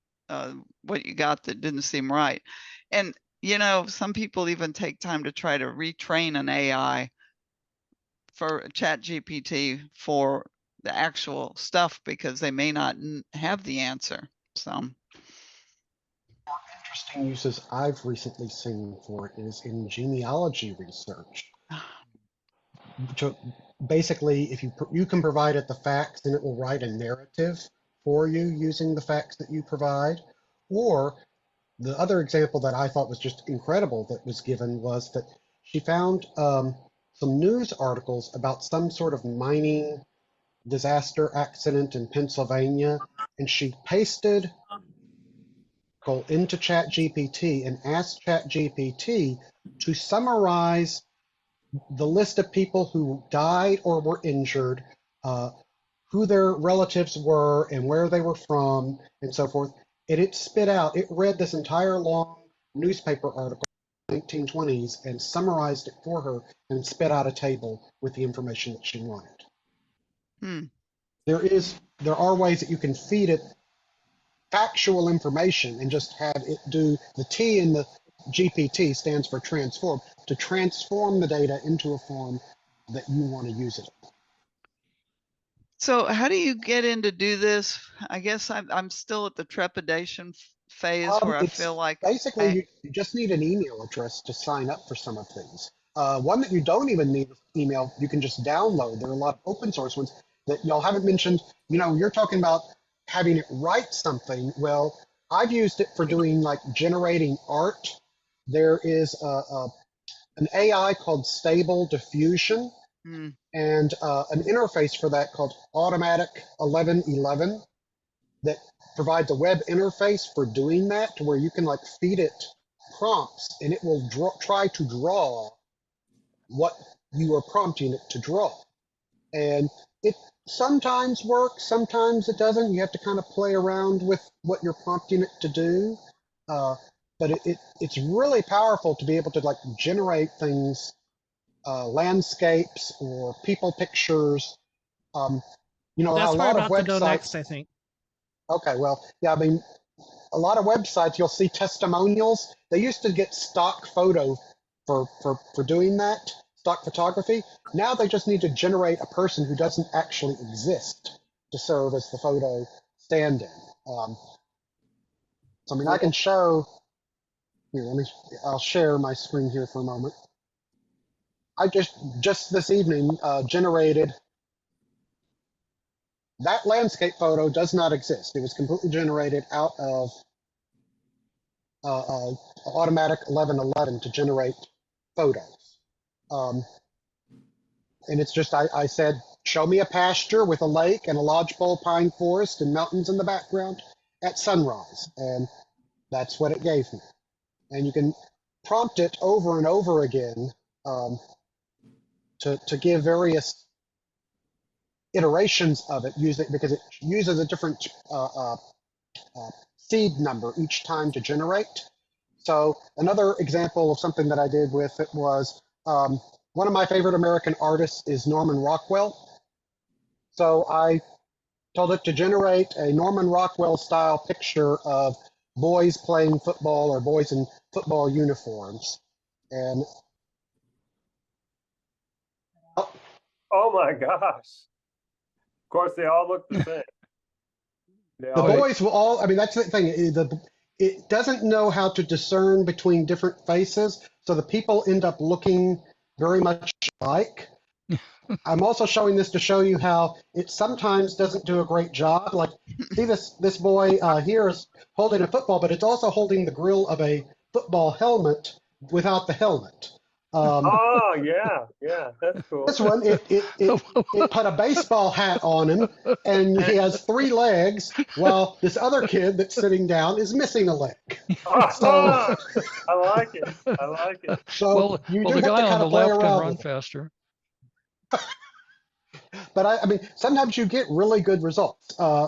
Speaker 8: what you got that didn't seem right. And some people even take time to try to retrain an AI for ChatGPT for the actual stuff because they may not have the answer. So
Speaker 11: more interesting uses I've recently seen for it is in genealogy research. Basically, if you can provide it the facts, and it will write a narrative for you using the facts that you provide. Or the other example that I thought was just incredible that was given was that she found some news articles about some sort of mining disaster accident in Pennsylvania, and she pasted into ChatGPT and asked ChatGPT to summarize the list of people who died or were injured, who their relatives were and where they were from, and so forth. And it read this entire long newspaper article in the 1920s and summarized it for her and spit out a table with the information that she wanted. There are ways that you can feed it factual information and just have it do the T in the GPT stands for transform, to transform the data into a form that you want to use it.
Speaker 8: So how do you get in to do this? I guess I'm still at the trepidation phase where I feel like
Speaker 11: basically you just need an email address to sign up for some of these. One that you don't even need email, you can just download. There are a lot of open source ones that y'all haven't mentioned. You're talking about having it write something. Well, I've used it for doing like generating art. There is an AI called Stable Diffusion and an interface for that called Automatic 1111 that provides a web interface for doing that, to where you can like feed it prompts and it will try to draw what you are prompting it to draw. And it sometimes works, sometimes it doesn't. You have to kind of play around with what you're prompting it to do. But it's really powerful to be able to like generate things, landscapes or people pictures.
Speaker 9: That's
Speaker 11: a lot of
Speaker 9: about to go
Speaker 11: websites.
Speaker 9: next, I think.
Speaker 11: Okay, well, yeah, I mean, a lot of websites you'll see testimonials. They used to get stock photo for doing that, stock photography. Now they just need to generate a person who doesn't actually exist to serve as the photo stand-in. So I mean, I can show. Here, I'll share my screen here for a moment. I just this evening generated that landscape photo. Does not exist. It was completely generated out of Automatic 1111 to generate photos. And it's just, I said, show me a pasture with a lake and a lodgepole pine forest and mountains in the background at sunrise. And that's what it gave me. And you can prompt it over and over again to give various iterations of it, because it uses a different seed number each time to generate. So another example of something that I did with it was, one of my favorite American artists is Norman Rockwell. So I told it to generate a Norman Rockwell style picture of boys playing football or boys in football uniforms. And
Speaker 4: Oh my gosh. Of course, they all look the same.
Speaker 11: the boys will all, I mean, that's the thing. It doesn't know how to discern between different faces. So the people end up looking very much alike. I'm also showing this to show you how it sometimes doesn't do a great job. Like, see this boy here is holding a football, but it's also holding the grill of a football helmet without the helmet.
Speaker 4: Oh yeah, that's cool.
Speaker 11: This one, it put a baseball hat on him, and he has 3 legs, while this other kid that's sitting down is missing a leg. So,
Speaker 4: I like it. I like it.
Speaker 11: So you do
Speaker 7: the
Speaker 11: have
Speaker 7: guy
Speaker 11: to
Speaker 7: on
Speaker 11: kind
Speaker 7: the
Speaker 11: of play
Speaker 7: left can
Speaker 11: around
Speaker 7: run
Speaker 11: with it.
Speaker 7: faster.
Speaker 11: But I mean, sometimes you get really good results. I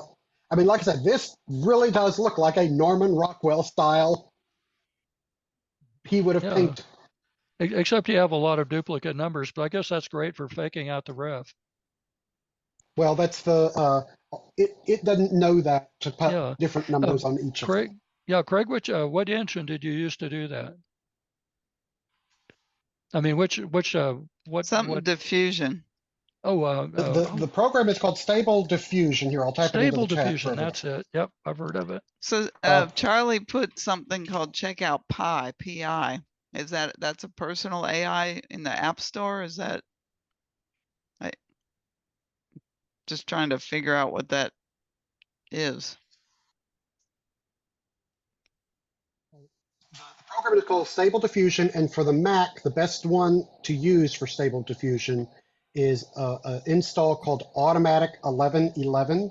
Speaker 11: mean, like I said, this really does look like a Norman Rockwell style he would have painted.
Speaker 7: Except you have a lot of duplicate numbers, but I guess that's great for faking out the ref.
Speaker 11: Well, that's the it doesn't know that to put different numbers on each of them.
Speaker 7: Yeah, Craig, what engine did you use to do that? I mean, what
Speaker 8: Diffusion.
Speaker 11: The program is called Stable Diffusion. Here, I'll type it into the chat.
Speaker 7: Diffusion, that's it. Yep, I've heard of it.
Speaker 8: So Charlie put something called Checkout Pi, P-I. Is that's a personal AI in the App Store? Is that just trying to figure out what that is?
Speaker 11: The program is called Stable Diffusion, and for the Mac, the best one to use for Stable Diffusion is an install called Automatic 1111,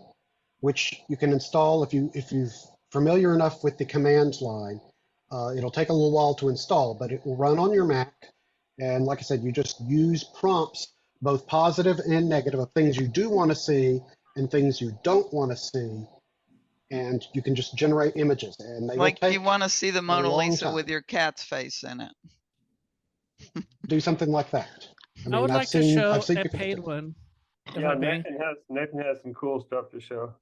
Speaker 11: which you can install if you're familiar enough with the command line. It'll take a little while to install, but it will run on your Mac. And like I said, you just use prompts, both positive and negative, of things you do want to see and things you don't want to see. And you can just generate images. And they
Speaker 8: like
Speaker 11: will take
Speaker 8: you want to see the Mona Lisa
Speaker 11: time.
Speaker 8: with your cat's face in it.
Speaker 11: Do something like that.
Speaker 9: I would like to show a paid one.
Speaker 4: Yeah, Nathan has some cool stuff to show.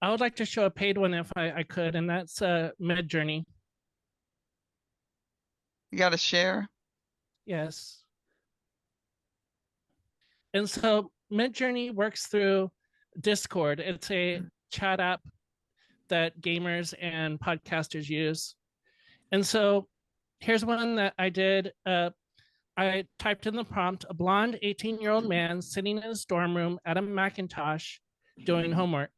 Speaker 9: I would like to show a paid one if I could, and that's Midjourney.
Speaker 8: You got to share?
Speaker 9: Yes. And so Midjourney works through Discord. It's a chat app that gamers and podcasters use. And so here's one that I did. I typed in the prompt, a blonde 18-year-old man sitting in his dorm room at a Macintosh doing homework.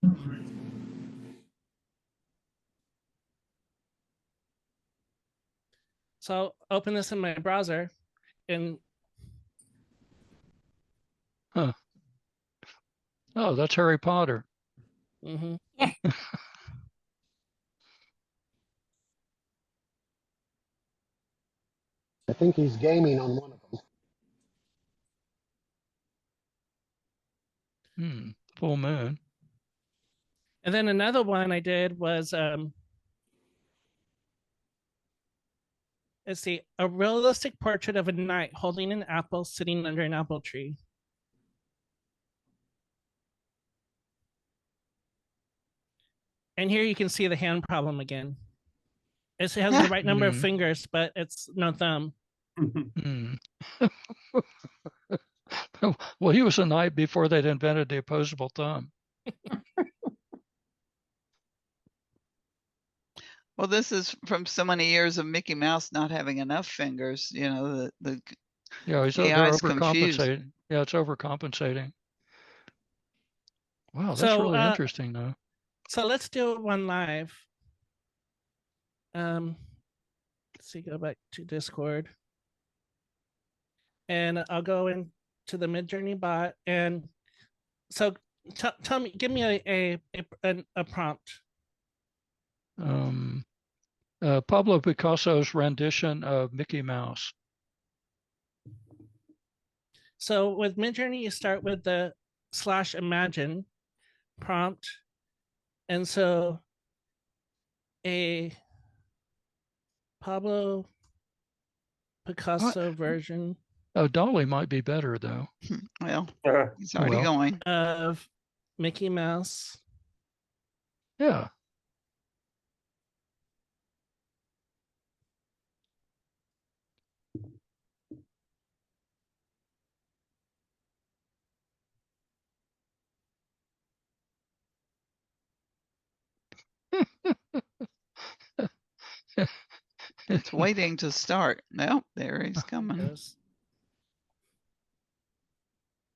Speaker 9: So I'll open this in my browser and
Speaker 7: oh, that's Harry Potter.
Speaker 9: Mm-hmm.
Speaker 11: I think he's gaming on one of them.
Speaker 7: Full moon.
Speaker 9: And then another one I did was let's see, a realistic portrait of a knight holding an apple sitting under an apple tree. And here you can see the hand problem again. It has the right number of fingers, but it's no thumb.
Speaker 7: Well, he was a knight before they'd invented the opposable thumb.
Speaker 8: Well, this is from so many years of Mickey Mouse not having enough fingers. You know,
Speaker 7: yeah, he's overcompensating. Yeah, it's overcompensating. Wow, that's really interesting, though.
Speaker 9: So let's do one live. Let's see, go back to Discord. And I'll go into the Midjourney bot. And so tell me, give me a prompt.
Speaker 7: Pablo Picasso's rendition of Mickey Mouse.
Speaker 9: So with Midjourney, you start with the /imagine prompt. And so a Pablo Picasso version.
Speaker 7: Oh, Dolly might be better though.
Speaker 8: Well,
Speaker 4: Uh,
Speaker 8: he's already
Speaker 7: Well.
Speaker 8: going.
Speaker 9: Of Mickey Mouse.
Speaker 7: Yeah.
Speaker 8: It's waiting to start. Nope, there he's coming.
Speaker 9: Goes.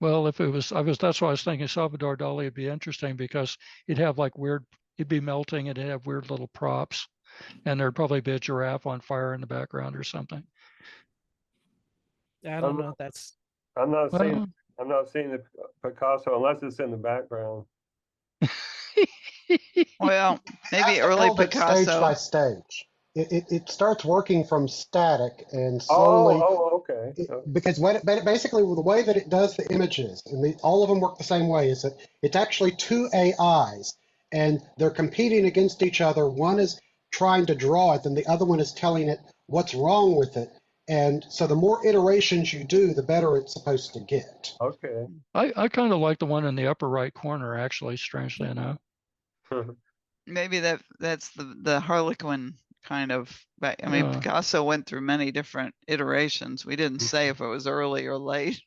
Speaker 7: Well, if it was, that's why I was thinking Salvador Dali would be interesting because he'd have like weird, he'd be melting and he'd have weird little props, and there'd probably be a giraffe on fire in the background or something.
Speaker 9: I don't know if that's.
Speaker 4: I'm not
Speaker 7: Well,
Speaker 4: seeing the Picasso unless it's in the background.
Speaker 8: Well, maybe
Speaker 11: Have to
Speaker 8: early
Speaker 11: build it stage by
Speaker 8: Picasso.
Speaker 11: stage. It starts working from static and slowly.
Speaker 4: Okay.
Speaker 11: Because basically the way that it does the images, and all of them work the same way, is that it's actually two AIs, and they're competing against each other. One is trying to draw it, and the other one is telling it what's wrong with it. And so the more iterations you do, the better it's supposed to get.
Speaker 4: Okay.
Speaker 7: I kind of like the one in the upper right corner, actually, strangely enough.
Speaker 8: Maybe that's the Harlequin kind of. I mean, Picasso went through many different iterations. We didn't say if it was early or late.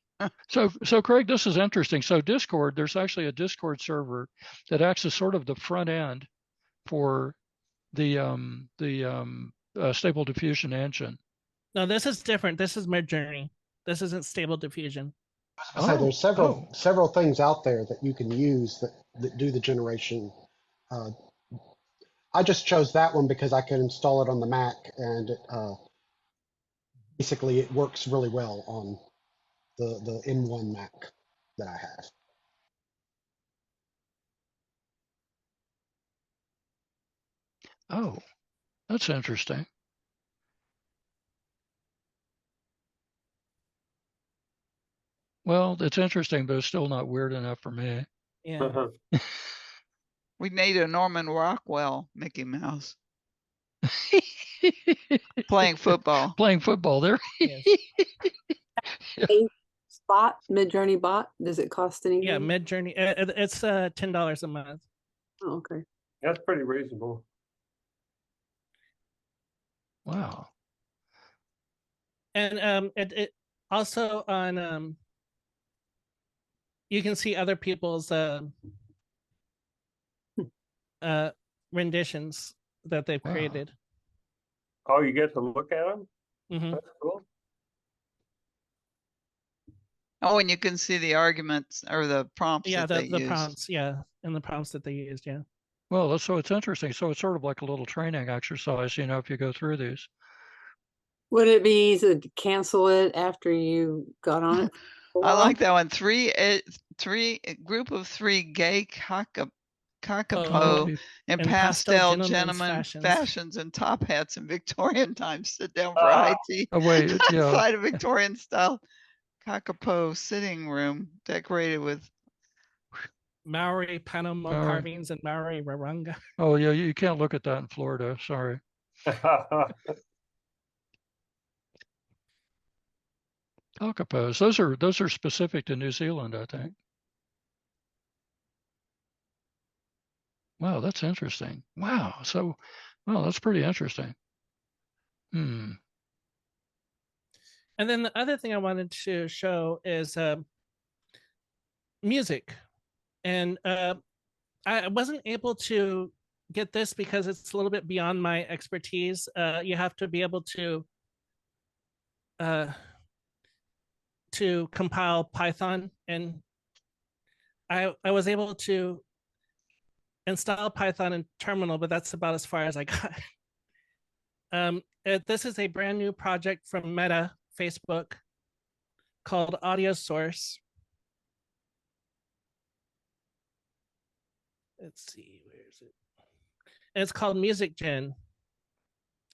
Speaker 7: So Craig, this is interesting. So Discord, there's actually a Discord server that acts as sort of the front end for the Stable Diffusion engine.
Speaker 9: No, this is different. This is Midjourney. This isn't Stable Diffusion.
Speaker 11: So there's several things out there that you can use that do the generation. I just chose that one because I can install it on the Mac, and basically it works really well on the M1 Mac that I have.
Speaker 7: Oh, that's interesting. Well, it's interesting, but it's still not weird enough for me.
Speaker 9: Yeah.
Speaker 8: We made a Norman Rockwell Mickey Mouse playing football.
Speaker 7: Playing football there.
Speaker 9: Yes.
Speaker 2: Bot, Midjourney bot. Does it cost anything?
Speaker 9: Yeah, Midjourney. It's $10 a month.
Speaker 2: Oh, okay.
Speaker 4: That's pretty reasonable.
Speaker 7: Wow.
Speaker 9: And it also on you can see other people's renditions that they've created.
Speaker 4: Oh, you get to look at them?
Speaker 9: Mm-hmm.
Speaker 4: That's cool.
Speaker 8: Oh, and you can see the arguments or the prompts.
Speaker 9: Yeah,
Speaker 8: that
Speaker 9: the
Speaker 8: they
Speaker 9: prompts. Yeah, and the prompts that they used. Yeah.
Speaker 7: Well, so it's interesting. So it's sort of like a little training exercise, if you go through these.
Speaker 2: Would it be easy to cancel it after you got on it?
Speaker 8: I like that one. A group of three gay cockapoo in pastel gentlemen fashions and top hats in Victorian times sit down for high tea.
Speaker 7: Oh, wait, yeah.
Speaker 8: Outside a Victorian style cockapoo sitting room decorated with
Speaker 9: Maori Panama carvings and Maori Warunga.
Speaker 7: Oh yeah, you can't look at that in Florida. Sorry. Cockapos. Those are specific to New Zealand, I think. Wow, that's interesting. Wow. So, that's pretty interesting.
Speaker 9: And then the other thing I wanted to show is music. And I wasn't able to get this because it's a little bit beyond my expertise. You have to be able to compile Python, and I was able to install Python in terminal, but that's about as far as I got. This is a brand new project from Meta, Facebook, called Audio Source. Let's see, where is it? And it's called Music Gen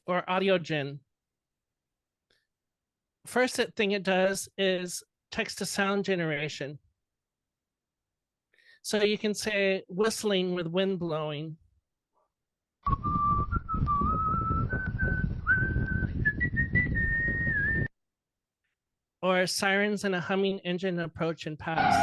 Speaker 9: or Audio Gen. First thing it does is text to sound generation. So you can say whistling with wind blowing. or sirens and a humming engine approach and pass.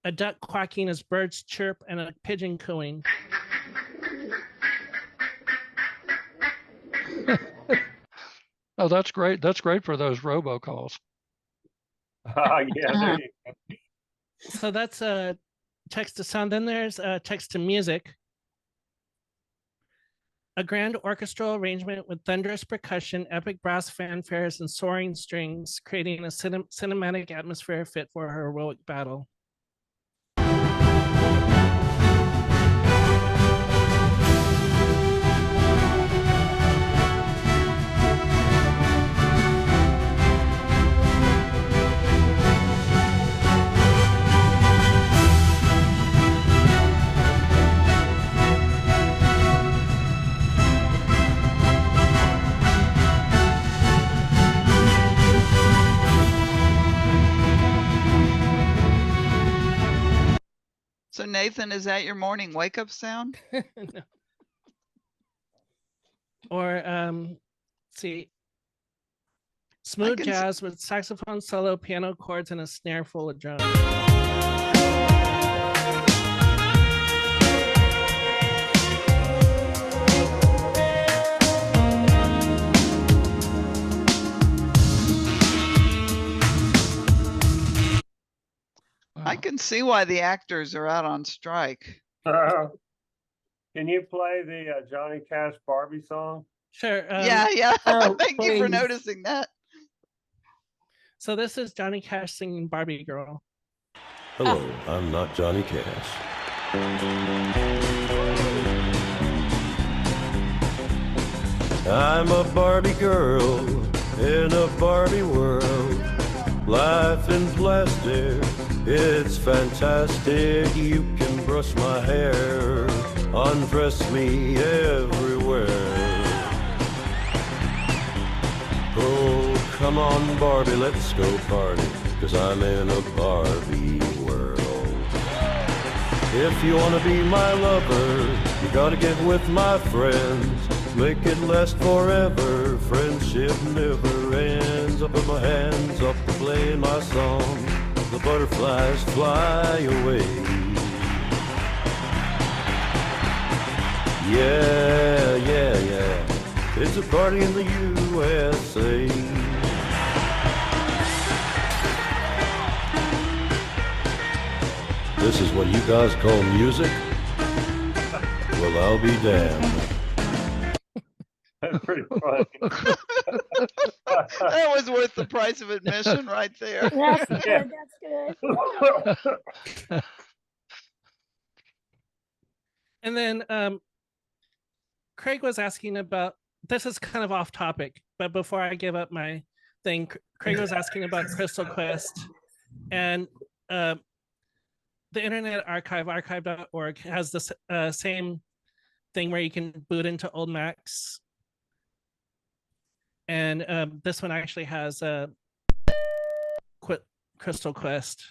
Speaker 9: A duck quacking as birds chirp and a pigeon cooing.
Speaker 7: Oh, that's great. That's great for those robocalls.
Speaker 4: Yeah, there you go.
Speaker 9: So that's text to sound. Then there's text to music. A grand orchestral arrangement with thunderous percussion, epic brass fanfares, and soaring strings, creating a cinematic atmosphere fit for a heroic battle.
Speaker 8: So Nathan, is that your morning wake up sound?
Speaker 9: No. Or let's see, smooth jazz with saxophone solo, piano chords, and a snare full of drums.
Speaker 8: I can see why the actors are out on strike.
Speaker 4: Can you play the Johnny Cash Barbie song?
Speaker 9: Sure.
Speaker 8: Yeah.
Speaker 2: Oh,
Speaker 8: Thank you for
Speaker 2: please.
Speaker 8: noticing that.
Speaker 9: So this is Johnny Cash singing Barbie Girl.
Speaker 14: Hello, I'm not Johnny Cash. I'm a Barbie girl in a Barbie world. Life in plastic, it's fantastic. You can brush my hair, undress me everywhere. Oh, come on, Barbie, let's go party, 'cause I'm in a Barbie world. If you wanna be my lover, you gotta get with my friends. Make it last forever, friendship never ends. I put my hands up to play my song, the butterflies fly away. Yeah, it's a party in the USA. This is what you guys call music? Well, I'll be damned.
Speaker 4: That's pretty funny.
Speaker 8: That was worth the price of admission right there.
Speaker 13: That's good, that's good.
Speaker 9: And then Craig was asking about, this is kind of off topic, but before I give up my thing, Craig was asking about Crystal Quest, and the Internet Archive, archive.org, has this same thing where you can boot into old Macs. And this one actually has Crystal Quest.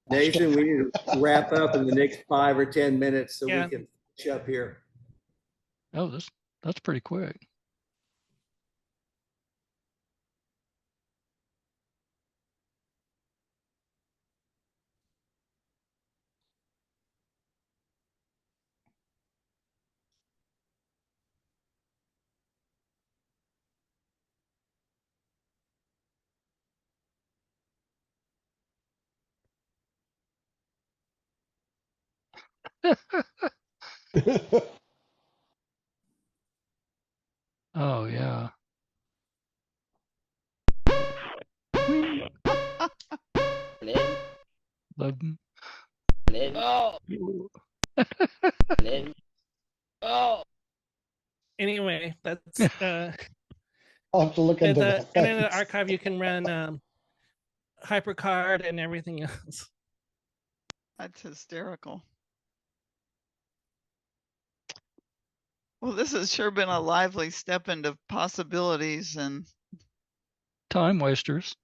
Speaker 12: Nathan, we need to wrap up in the next 5 or 10 minutes so
Speaker 9: Yeah.
Speaker 12: we can finish up here.
Speaker 7: Oh, that's pretty quick. Oh yeah. The-
Speaker 9: Anyway, that's
Speaker 11: I'll have to look into
Speaker 9: the
Speaker 11: that.
Speaker 9: Internet
Speaker 11: Thanks.
Speaker 9: Archive. You can run HyperCard and everything else.
Speaker 8: That's hysterical. Well, this has sure been a lively step into possibilities, and
Speaker 7: Time wasters.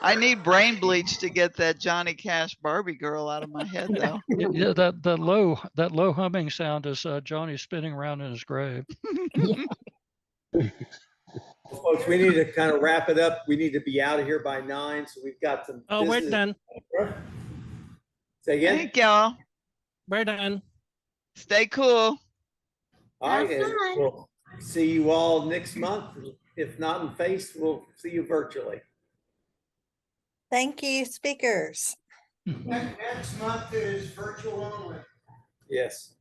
Speaker 8: I need brain bleach to get that Johnny Cash Barbie girl out of my head, though.
Speaker 7: Yeah, that low humming sound is Johnny spinning around in his grave.
Speaker 12: Folks, we need to kind of wrap it up. We need to be out of here by 9, so we've got some.
Speaker 9: Oh, we're
Speaker 12: business.
Speaker 9: done.
Speaker 12: Say again.
Speaker 8: Thank y'all.
Speaker 9: We're done.
Speaker 8: Stay cool.
Speaker 12: All right, and we'll see you all next month. If not in face, we'll see you virtually.
Speaker 13: Thank you, speakers.
Speaker 1: Next month is virtual only.
Speaker 12: Yes.